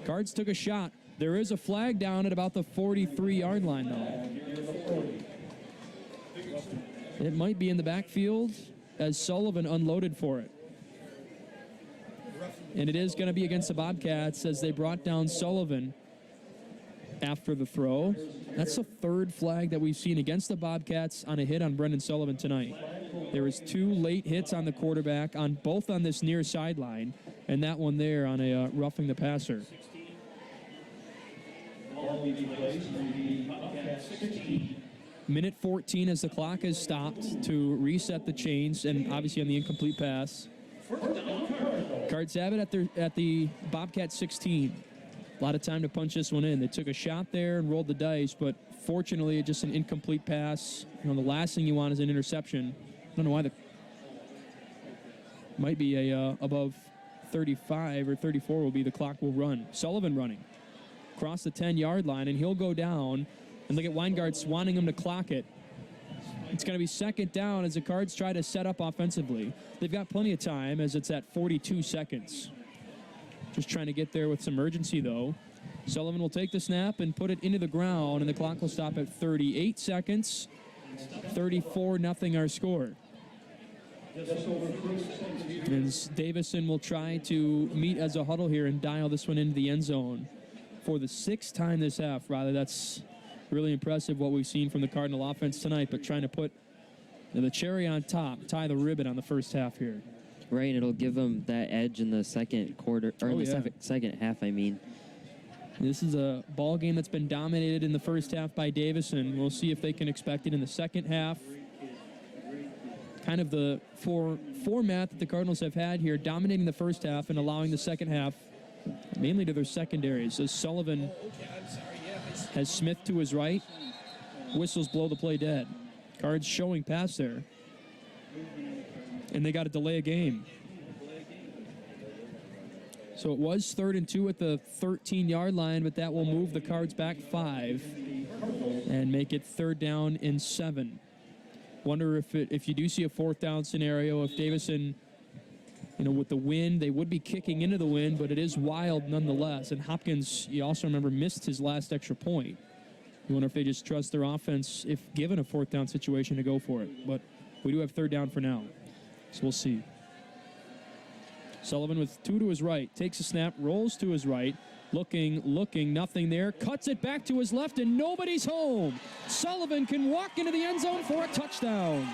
Cards took a shot. There is a flag down at about the 43-yard line, though. It might be in the backfield as Sullivan unloaded for it. And it is going to be against the Bobcats as they brought down Sullivan after the throw. That's the 3rd flag that we've seen against the Bobcats on a hit on Brendan Sullivan tonight. There was 2 late hits on the quarterback, both on this near sideline, and that one there on a roughing the passer. 1:14 as the clock is stopped to reset the chains, and obviously on the incomplete pass. Cards have it at the Bobcat 16. A lot of time to punch this one in. They took a shot there and rolled the dice, but fortunately, just an incomplete pass. The last thing you want is an interception. I don't know why might be a above 35 or 34 will be the clock will run. Sullivan running across the 10-yard line, and he'll go down. And look at Weingart wanting him to clock it. It's going to be second down as the Cards try to set up offensively. They've got plenty of time as it's at 42 seconds. Just trying to get there with some urgency, though. Sullivan will take the snap and put it into the ground, and the clock will stop at 38 seconds. 34-0 our score. And Davison will try to meet as a huddle here and dial this one into the end zone for the 6th time this half. Rather, that's really impressive what we've seen from the Cardinal offense tonight, but trying to put the cherry on top, tie the ribbon on the first half here. Right, and it'll give them that edge in the second quarter, or in the second half, I mean. This is a ball game that's been dominated in the first half by Davison. We'll see if they can expect it in the second half. Kind of the format that the Cardinals have had here, dominating the first half and allowing the second half mainly to their secondaries. As Sullivan has Smith to his right, whistles blow the play dead. Cards showing pass there. And they got to delay a game. So it was 3rd and 2 at the 13-yard line, but that will move the Cards back 5 and make it 3rd down and 7. Wonder if you do see a 4th down scenario, if Davison, with the wind, they would be kicking into the wind, but it is wild nonetheless. And Hopkins, you also remember, missed his last extra point. You wonder if they just trust their offense, if given a 4th down situation, to go for it. But we do have 3rd down for now, so we'll see. Sullivan with 2 to his right, takes a snap, rolls to his right, looking, nothing there, cuts it back to his left, and nobody's home. Sullivan can walk into the end zone for a touchdown.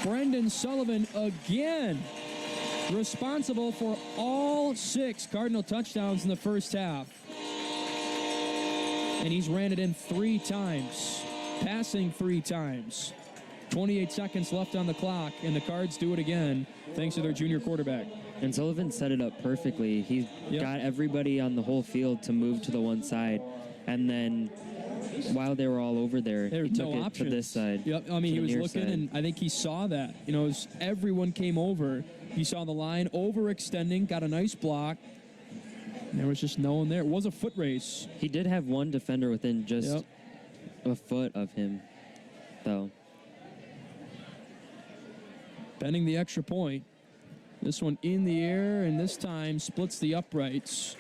Brendan Sullivan again responsible for all 6 Cardinal touchdowns in the first half. And he's ran it in 3 times, passing 3 times. 28 seconds left on the clock, and the Cards do it again, thanks to their junior quarterback. And Sullivan set it up perfectly. He got everybody on the whole field to move to the one side, and then while they were all over there, he took it to this side. Yep. I mean, he was looking, and I think he saw that. As everyone came over, he saw the line overextending, got a nice block. And there was just no one there. It was a foot race. He did have one defender within just a foot of him, though. Bending the extra point. This one in the air, and this time splits the uprights.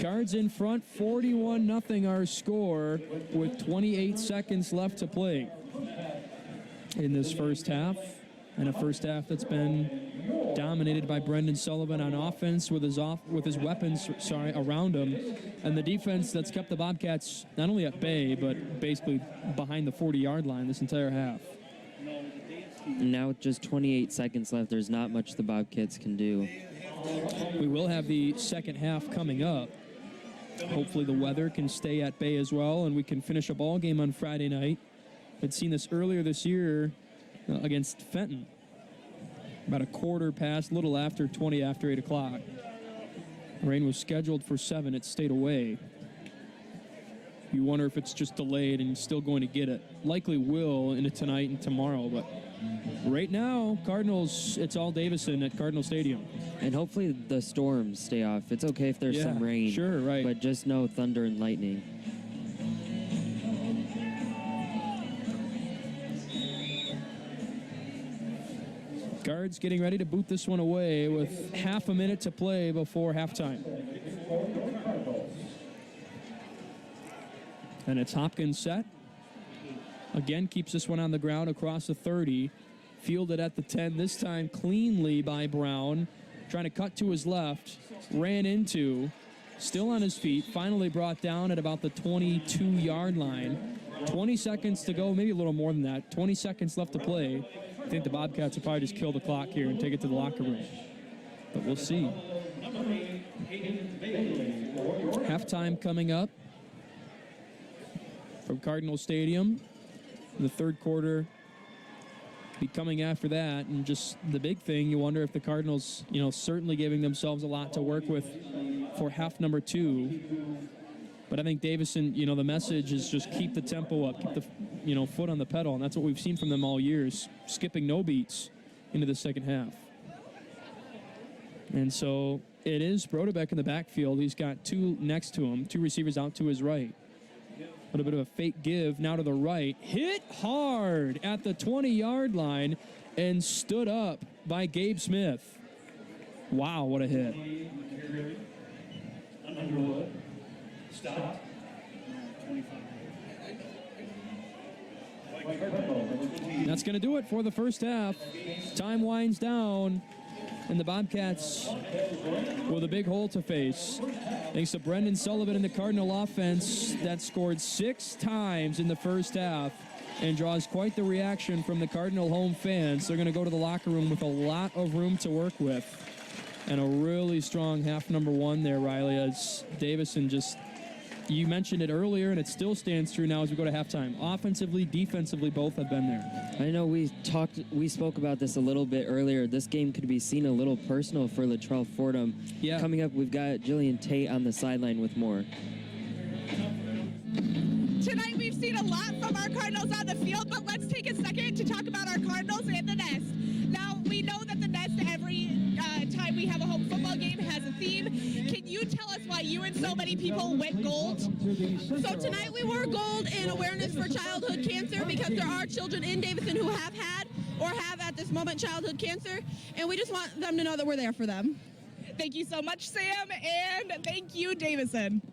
Cards in front, 41-0 our score, with 28 seconds left to play in this first half. And a first half that's been dominated by Brendan Sullivan on offense with his weapons around him, and the defense that's kept the Bobcats not only at bay, but basically behind the 40-yard line this entire half. And now with just 28 seconds left, there's not much the Bobcats can do. We will have the second half coming up. Hopefully the weather can stay at bay as well, and we can finish a ball game on Friday night. I'd seen this earlier this year against Fenton. About a quarter past, little after 20 after 8 o'clock. Rain was scheduled for 7. It stayed away. You wonder if it's just delayed and still going to get it. Likely will into tonight and tomorrow, but right now, Cardinals, it's all Davison at Cardinal Stadium. And hopefully the storms stay off. It's okay if there's some rain. Sure, right. But just no thunder and lightning. Guards getting ready to boot this one away with half a minute to play before halftime. And it's Hopkins set. Again, keeps this one on the ground across the 30. Fielded at the 10, this time cleanly by Brown. Trying to cut to his left. Ran into. Still on his feet. Finally brought down at about the 22-yard line. 20 seconds to go, maybe a little more than that. 20 seconds left to play. I think the Bobcats will probably just kill the clock here and take it to the locker room. But we'll see. Halftime coming up from Cardinal Stadium. The third quarter be coming after that. And just the big thing, you wonder if the Cardinals, certainly giving themselves a lot to work with for half number 2. But I think Davison, the message is just keep the tempo up, keep the, foot on the pedal. And that's what we've seen from them all years, skipping no beats. into the second half. And so it is Brodebek in the backfield. He's got two next to him, two receivers out to his right. A little bit of a fake give now to the right. Hit hard at the 20-yard line and stood up by Gabe Smith. Wow, what a hit. Underwood. Stop. 25. That's going to do it for the first half. Time winds down, and the Bobcats with a big hole to face. Thanks to Brendan Sullivan and the Cardinal offense that scored 6 times in the first half and draws quite the reaction from the Cardinal home fans. They're going to go to the locker room with a lot of room to work with. And a really strong half number 1 there, Riley, as Davison just, you mentioned it earlier, and it still stands true now as we go to halftime. Offensively, defensively, both have been there. I know we spoke about this a little bit earlier. This game could be seen a little personal for Latrell Fordham. Yeah. Coming up, we've got Jillian Tate on the sideline with more. Tonight we've seen a lot from our Cardinals on the field, but let's take a second to talk about our Cardinals and the Nest. Now, we know that the Nest, every time we have a home football game, has a theme. Can you tell us why you and so many people went gold? So tonight we wore gold in awareness for childhood cancer because there are children in Davison who have had or have at this moment childhood cancer, and we just want them to know that we're there for them. Thank you so much, Sam, and thank you, Davison.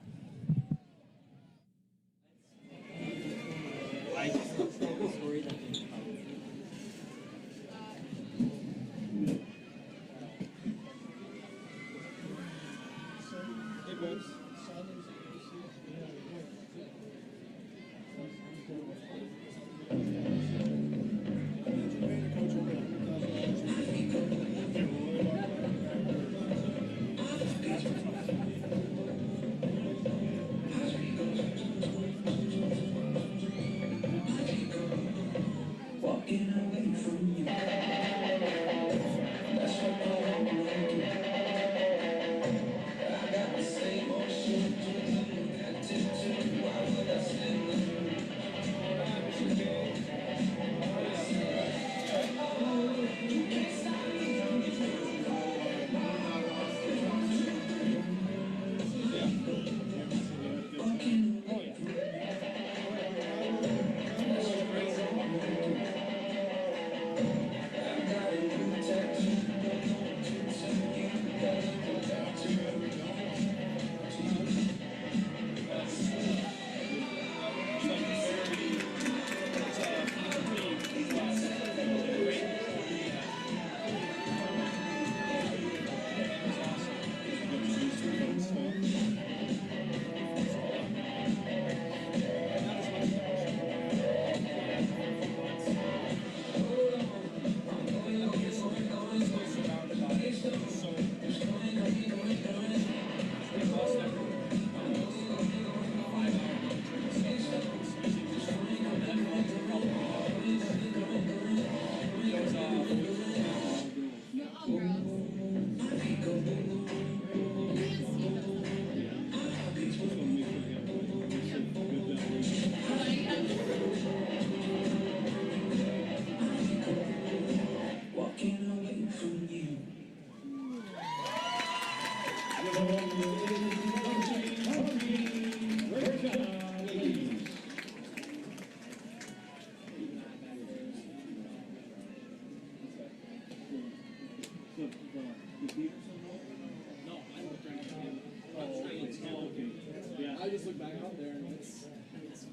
I just look back out there and it's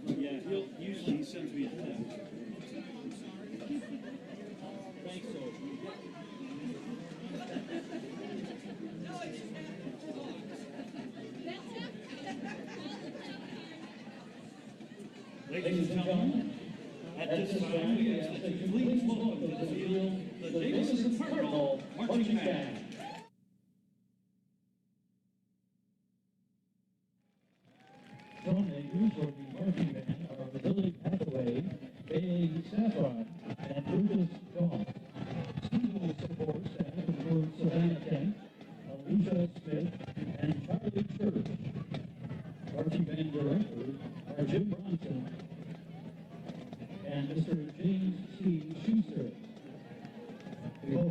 yeah, usually he sends me a text. Thanks, so. Ladies and gentlemen, at this time we ask that you please welcome to the field the Davison Cardinal marching band. Donators for the marching band are Billy Hathaway, Bailey Saffron, and Lucas Dawn. Seasonal support staff includes Savannah Kent, Alicia Smith, and Charlie Church. Marching band directors are Jim Bronson and Mr. James C. Schuster. We hope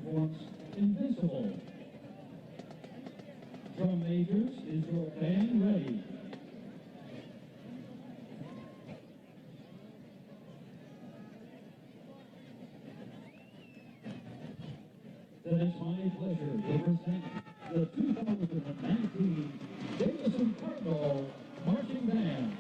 performs Invincible. Drum majors, is your band ready? Then it's my pleasure to present the 2019 Davison Cardinal Marching Band.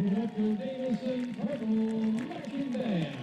Give it up for Davison Cardinal Marching Band.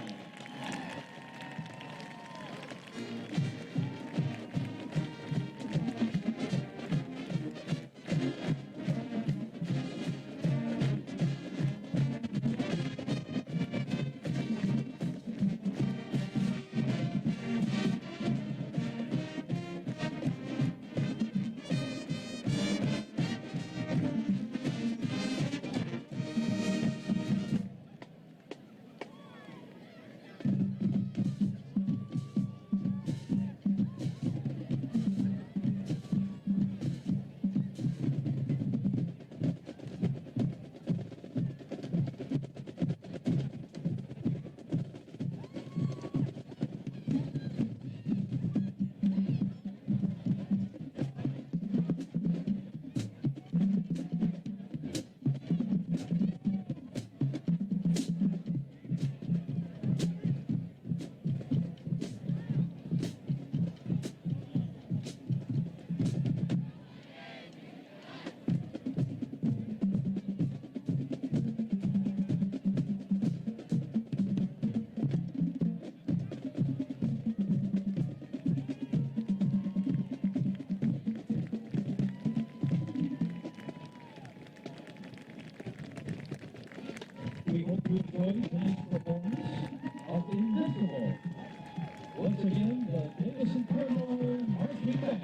We hope you enjoyed tonight's performance of Invincible. Once again, the Davison Cardinal Marching Band.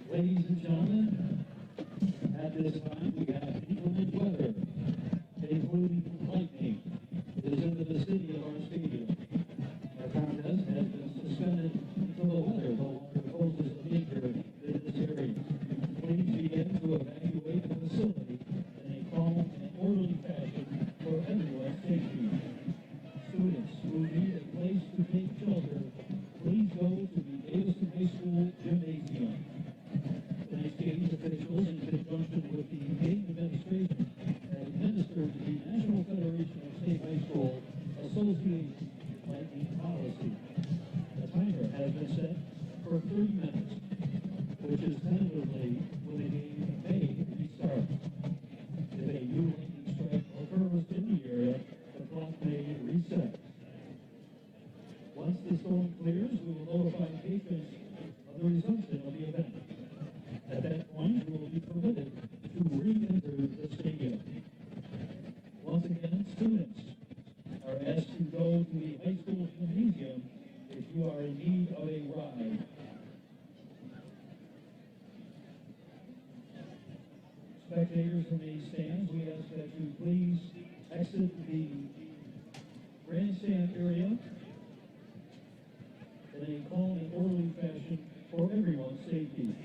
Ladies and gentlemen, at this time we have inclement weather, including lightning. It is in the vicinity of our stadium. Our contest has been suspended until the weather no longer poses a danger in this area. Please begin to evacuate the facility in a calm and orderly fashion for everyone's safety. Students who need a place to take shelter, please go to the Davison High School gymnasium. Tonight's games officials, in conjunction with the game administration, have administered the National Federation of State High School Association lightning policy. The timer has been set for 30 minutes, which is tentatively when the game may restart. If a new lightning strike occurs in the area, the clock may reset. Once the storm clears, we will notify patrons of the resumption of the event. At that point, you will be permitted to re-enter the stadium. Once again, students are asked to go to the high school gymnasium if you are in need of a ride. Spectators in the stands, we ask that you please exit the grandstand area in a calm and orderly fashion for everyone's safety.